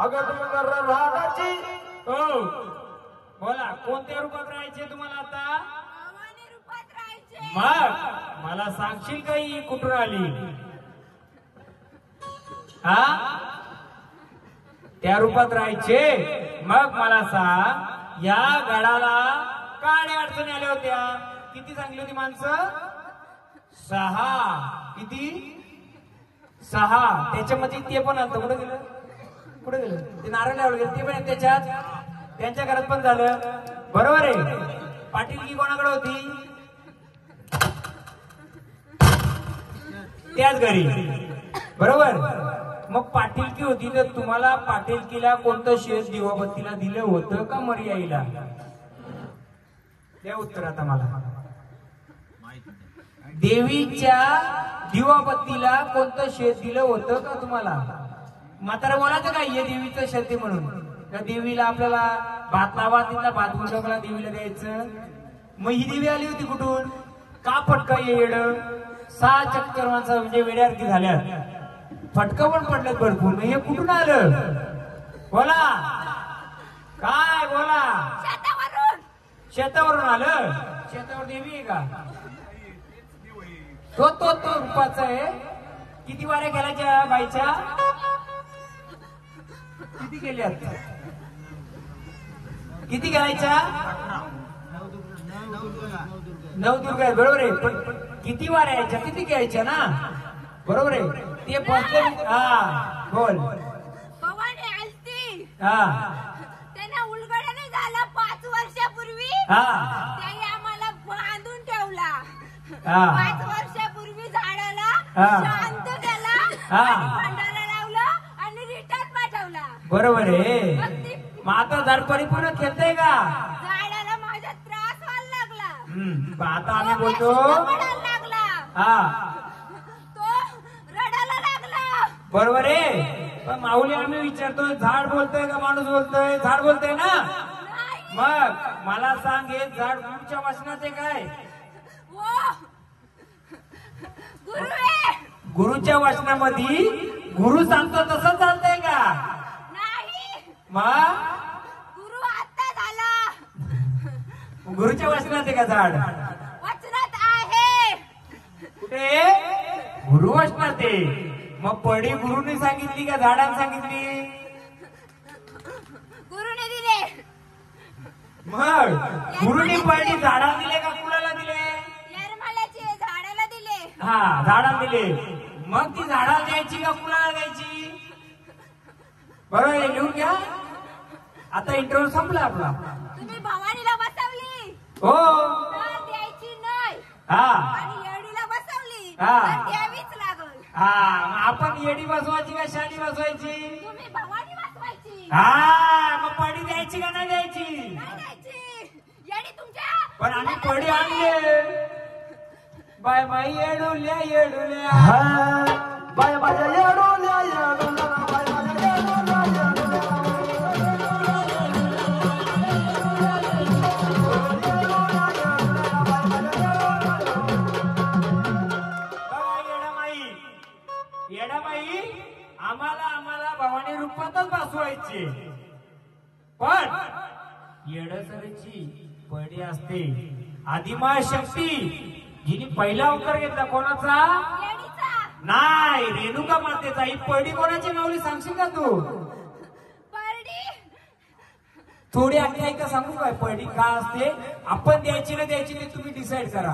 अगर तुम्ही करणार रागाची हो बोला कोणत्या रूपात राहायचे तुम्हाला आता भवानी रूपात राहायचे. मग मला सांगशील का ही कुठून आली हा त्या रूपात राहायचे. मग मला सांग या गडाला काय अडचणी आल्या होत्या. किती चांगली होती माणसं 6 किती 6 त्याच्यामध्ये ते पण आलं कुठे गेलं कुठे गेलं ते नारळ लावलं गेलं ते पण त्याच्यात त्यांच्या घरात पण झालं बरोबर आहे. पाटीलकी कोणाकडे होती त्याच घरी बरोबर. मग पाटीलकी होती तर तुम्हाला पाटीलकीला कोणतं शेत दिवाबत्तीला दिलं होतं का मर्याईला त्या उत्तर आता मला. देवीच्या दिवाबत्तीला कोणतं शेत दिलं होतं का तुम्हाला. म्हातारा बोलायचं काय हे देवीचं शेत आहे म्हणून का देवीला आपल्याला भात लावा तिथला भात गुंडकला देवीला द्यायचं. मग ही देवी आली होती कुठून का फटका येड 6 चक्कर माणसं म्हणजे वेड्यारकी झाल्या फटका पण पडलेत भरपूर. मग हे कुठून आलं बोला काय बोला. शेतावरून. शेतावरून आलं. शेतावर देवी आहे का तो रूपाचा आहे. किती वाऱ्या केल्याच्या बाईच्या किती केल्यात किती करायच्या 9 दुर्गा आहे बरोबर आहे. पण किती वाऱ्या यायच्या किती घ्यायच्या ना बरोबर आहे. ते बसले हा बोल भवानी आलती. हा त्यांना उलगडा नाही झाला 5 वर्षापूर्वी. हा त्याने आम्हाला बांधून ठेवला. हा 5 वर्षापूर्वी झाडाला हा. शांत केला हा. आणि भांडारा लावलं आणि रिटर्न पाठवला. बरोबर आहे. मग ती मग आता झाड परिपूर्ण खेळतय का झाडाला माझा त्रास व्हायला लागला. आता आम्ही बोलतो पडायला लागला. हा तो रडायला लागला. बरोबर आहे. पण माऊली आम्ही विचारतो झाड बोलतोय का माणूस बोलतोय. झाड बोलतोय ना. नाही. मग मला सांग हे झाड गुरुच्या वाचनात आहे काय वो गुरु आहे. गुरुच्या वाचनामध्ये गुरु सांगतो तसं चालतंय का नाही. मग गुरु आता झाला. गुरुच्या वाचनात आहे का झाड वचनात आहे. कुठे गुरु वाचनात आहे. मग पडी गुरुने सांगितली का झाडाने सांगितली गुरुने दिले. मग गुरुने पडी झाडाला दिले का कुणाला दिले निर्मलाची झाडाला दिले. हा झाडाला दिले. मग ती झाडाला द्यायची का कुणाला द्यायची बरोबर आहे. लिहून घ्या. आता इंटरव्ह्यू संपला आपला. तुम्ही भवानीला बसवली हो तर द्यायची नाही. हा आणि येडीला बसवली हा. तर द्यावीच लागल. हा मग आपण येडी बसवायची का शाली बसवायची तुम्ही भवानी बसवायची. हा मग पडी द्यायची का नाही द्यायची नाही द्यायची. येडी तुमच्या पण आम्ही पडी आणले बाय बाय येडुल्या येडुल्या हा बाय माझ्या येडोल्या येडोल्या बाय माझ्या येडोल्या येडोल्या येडाबाई आम्हाला भवानी रूपातच बसवायचे. पण येडसरीची पडी असते आदिमा शक्ती जिने पहिला अवतार घेतला कोणाचा येडीचा. नाही रेणुका मातेचा. ही पडी कोणाची माऊली सांगशील का तू परडी. थोडी आख्यायिका सांगू काय पडी का असते. आपण द्यायची ना द्यायची ते तुम्ही डिसाईड करा.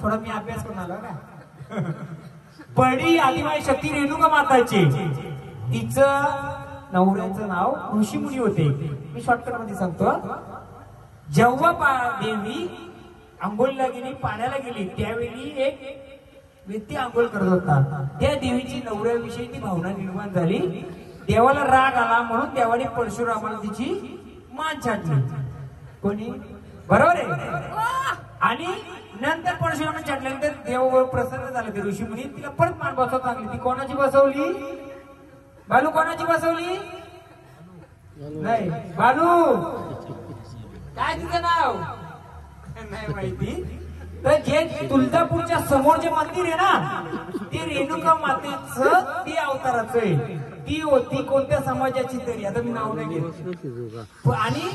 थोडा मी अभ्यास करून आलो ना. पडी आदिमाई शक्ती रेणुका माताची. तिचं नवऱ्याचं नाव ऋषीमुनी होते. मी शॉर्टकट मध्ये सांगतो. जेव्हा देवी आंघोळीला गेली पाण्याला गेली त्यावेळी एक व्यक्ती आंघोळ करत होता. त्या देवीची नवऱ्याविषयी ती भावना निर्माण झाली. देवाला राग आला म्हणून देवाने परशुरामाला तिची मान छाटली. कोणी बरोबर आहे. आणि नंतर परशुराम छाटल्यानंतर देव प्रसन्न झाला. ते ऋषीमुनी तिला परत मान बसवत लागली. ती कोणाची बसवली बालू कोणाची बसवली नाही बालू काय तिचं नाव नाही माहिती. तर जे तुळजापूरच्या समोर जे मंदिर आहे ना ते रेणुका मातेचं ते अवताराचं आहे. ती होती कोणत्या समाजाची तरी, आता मी नाव नाही घेत, आणि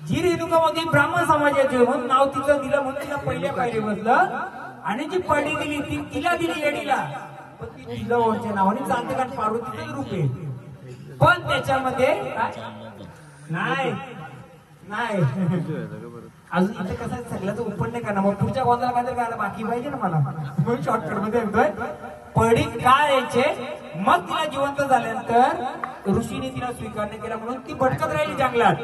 जी रेणुका होती ब्राह्मण समाजाची म्हणून नाव तिचं दिलं, म्हणून तिला पहिल्या पायरी बसलं. आणि जी पडी दिली ती तिला दिली येडीला, पण ती जिजाऊच्या नावाने चांदकाठ पार्वतीचं रूप आहे. पण त्याच्यामध्ये नाही नाही अजून इथे कसं सगळ्याचं ओपन नाही करणार, मग पुढच्या गोंधळा काय करायला बाकी पाहिजे ना मला, म्हणून शॉर्टकट मध्ये येतोय. पडी काय यायचे, मग तिला जिवंत झाल्यानंतर ऋषीने तिला स्वीकार नाही केला, म्हणून ती भटकत राहिली जंगलात.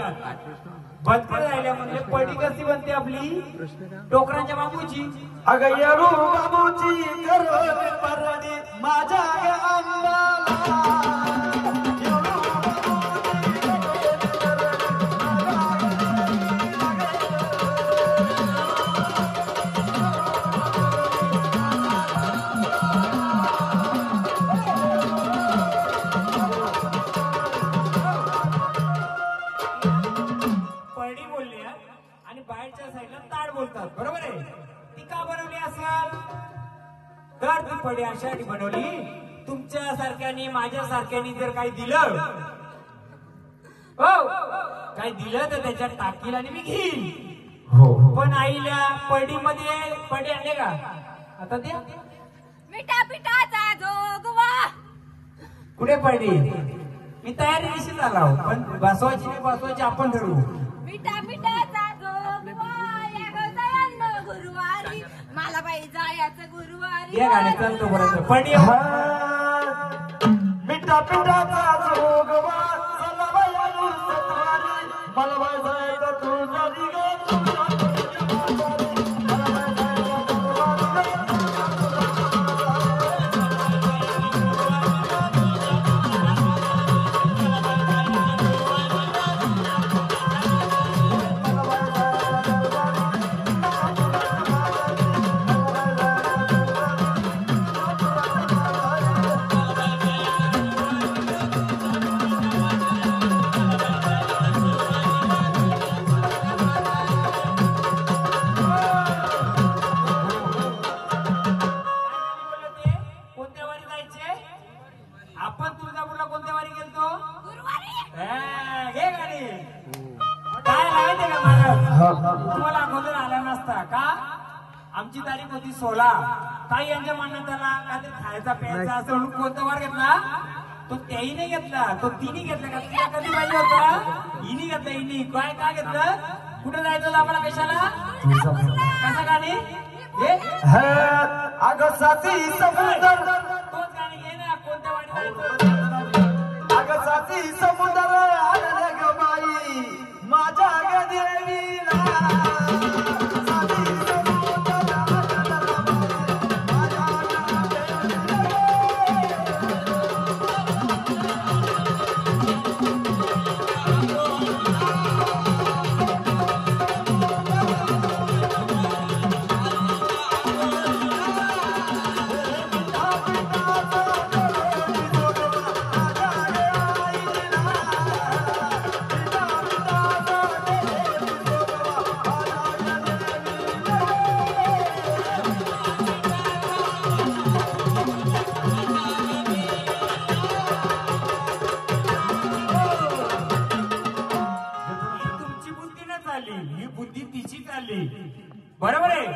भटकत राहिल्या म्हणजे पडी कशी बनते आपली, डोकरांच्या बाबूची. अगं येरू बाबूची करोड परडी माझ्या अंगाला. पडी बोलली आणि बाहेरच्या साईडला ताड बोलतात, बरोबर आहे. ती का बनवली असेल, तर ती पडी अशासाठी बनवली, तुमच्या सारख्यानी माझ्या सारख्यानी जर काही दिलं, हो काही दिलं तर त्याच्यात टाकील आणि मी घेईल. पण आईला पडीमध्ये पडी आणले का, आता ते मिठा पिठाचा जोगवा. कुठे पडी, मी तयारी दिशी झाला, पण बसवायची नाही बसवायची आपण ठरवू. मिठा पिठाचा जोगवा या गजानन गुरुवारी, मला बाई जायचं गुरुवारी. या गाण्यात चालतो बरोबर पडी. मिठा पिठाचा जोगवा चला बाया दूर सत्वारी, मला बाय जायचं तुळजारी ग. तुम्हाला अगोदर आला नसता का, आमची तारीख होती 16. ताई यांच्या म्हणण्यात आला काहीतरी खायचा प्यायचा असं म्हणून कोणता वार घेतला, तो त्याही नाही घेतला, तो तिने घेतला का, तिला कधी पाहिजे होता, हिने घेतला. हिने काय काय घेतलं, कुठे जायचं आम्हाला, कशाला, कसा गाणी अगं साथी समुद्र, तोच गाणी घे ना, कोणत्या वाणी जायचं. अगं साथी समुद्र आले ग बाई माझ्या ग देवीला. बरोबर आहे.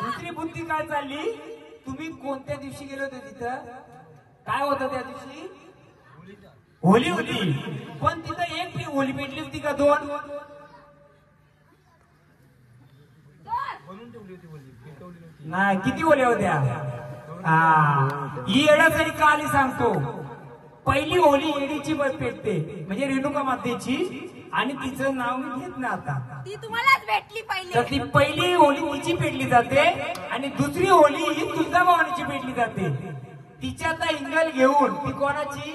दुसरी बुद्धी काय चालली, तुम्ही कोणत्या दिवशी गेले होते तिथं, काय होतं त्या दिवशी, होली होती, पण तिथं एक होली पेटली होती का, दोन नाही, किती होल्या होत्या. ही येण्यासाठी का आली सांगतो. पहिली होली येडीची पेटते म्हणजे रेणुका मातेची, आणि तिचं नाव मी घेत ना आता, ती तुम्हालाच भेटली पहिली. तर ती पहिली होली तिची पेटली जाते, आणि दुसरी होली ही तुळजाभवानीची पेटली जाते. तिच्यात इंगल घेऊन ती कोणाची,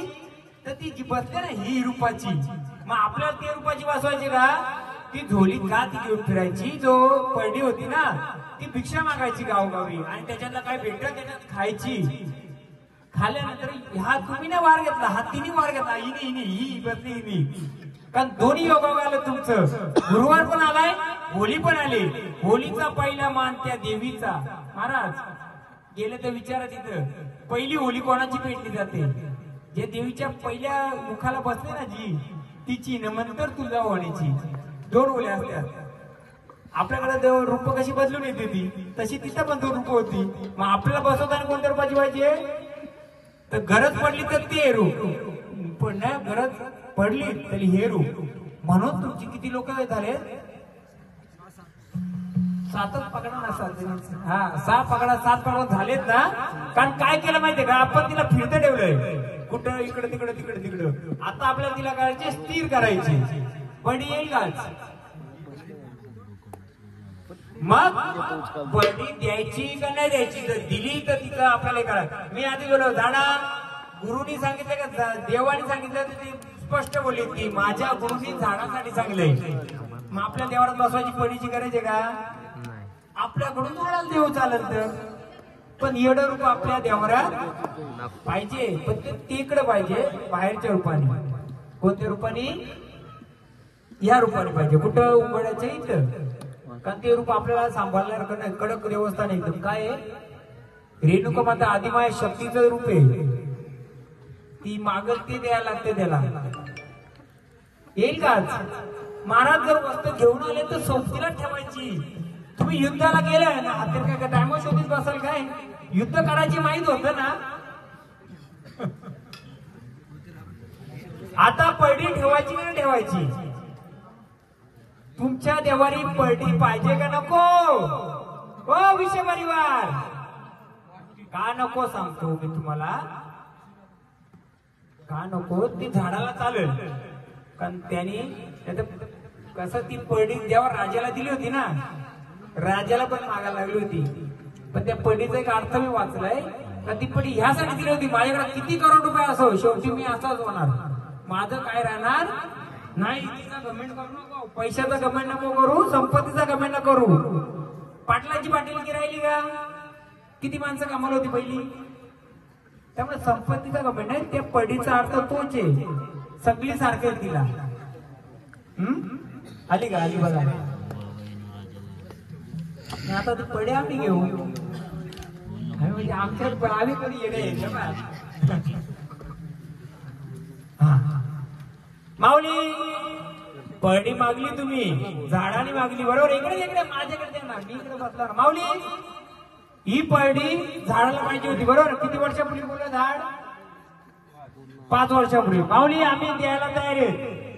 तर ती जी बसते ना ही रूपाची, मग आपल्याला ते रूपाची बसवायची का, ती झोली का ती घेऊन फिरायची. जो पडली होती ना ती भिक्षा मागायची गावगावी, आणि त्याच्यातला काय भेटलं त्याच्यात खायची. खाल्ल्यानंतर हा तुम्ही ना वार घेतला, हा तिने वार घेतला, हिने ही बसली हिने, कारण दोन्ही योगावर आलं तुमचं. गुरुवार पण आलाय, होली पण आली. होलीचा पहिला मान त्या देवीचा. महाराज गेले तर विचारा तिथं पहिली होली कोणाची पेटली जाते, हे देवीच्या पहिल्या मुखाला बसले ना जी तिची नंतर तुळजाभवानीची 2 ओल्या असतात. आपल्याकडे देव रूप कशी बदलून येते ती तशी तिथं पण 2 रूप होती. मग आपल्याला बसवताना कोणत्या रूपाची पाहिजे तर गरज पडली तर ते रूप पण नाही गरज पडली तरी हे रूप. म्हणून तुमची किती लोक झाले 7च पकडा नसतात. हा 6 पकडा 7 पकडा झालेत ना. कारण काय केलं माहितीये का आपण तिला फिरतं ठेवलंय कुठं इकडे तिकडे तिकडे तिकडं. आता आपल्याला तिला करायचे स्थिर करायचे बडी येईल का मग बडी द्यायची का नाही द्यायची जर दिली तर तिथं आपल्याला करा. मी आधी बोललो झाडा गुरुनी सांगितलं का देवानी सांगितलं तर ती स्पष्ट बोलली ती माझ्या गुरुनी झाडासाठी सांगलंय. मग आपल्या देवारात बसवायची पडीची गरज आहे का आपल्याकडून झाडाला देव चालत तर. पण येडं रूप आपल्या देवारात पाहिजे पण ते तिकडे पाहिजे बाहेरच्या रूपाने. कोणत्या रूपाने या रूपाने पाहिजे कुठं उघडायचं इथं. कारण ते रूप आपल्याला सांभाळण्यासारखं नाही. कडक देवस्थान एकदम काय आहे रेणुका माता आदिमाय शक्तीचं रूप आहे. ती मागल ते द्यायला लागते त्याला येईल का. महाराज जर वस्तू घेऊन आले तर सोबतीला ठेवायची. तुम्ही युद्धाला गेलाय ना आता काय टायम शोधीत बसाल काय युद्ध करायची माहित होत ना. आता पडडी ठेवायची की नाही ठेवायची तुमच्या देवारी पडडी पाहिजे का नको हो विषय परिवार का नको सांगतो मी तुम्हाला का नको. ती झाडाला चालेल कारण त्यांनी कसं ती पडडी देवा राजाला दिली होती ना राजाला पण मागायला लागली होती. पण त्या पडीचा एक अर्थ मी वाचलाय का ती पडी ह्यासाठी दिली होती माझ्याकडे किती करोड रुपये असो शेवटी मी असाच होणार. माझं काय राहणार नाही. तिचा गमेंट करू नको पैशाचा गमेंट नको करू संपत्तीचा गमेंट नको करू. पाटलाची पाटीलकी राहिली का किती माणसं कामाला होती पहिली. त्यामुळे संपत्तीचा गमेंट आहे. त्या पडीचा अर्थ तोच आहे सगळी सारखे तिला आली का आली बघा. आता ती पडे आम्ही घेऊ म्हणजे आमच्या आम्ही कधी येणे माऊली पडडी मागली तुम्ही झाडाने मागली बरोबर. इकडे इकडे माझ्याकडे ना मी इकडे बसला माऊली ही पडडी झाडाला पाहिजे होती बरोबर. किती वर्षापूर्वी बोललं झाड 5 वर्षापूर्वी. माऊली आम्ही द्यायला तयार आहे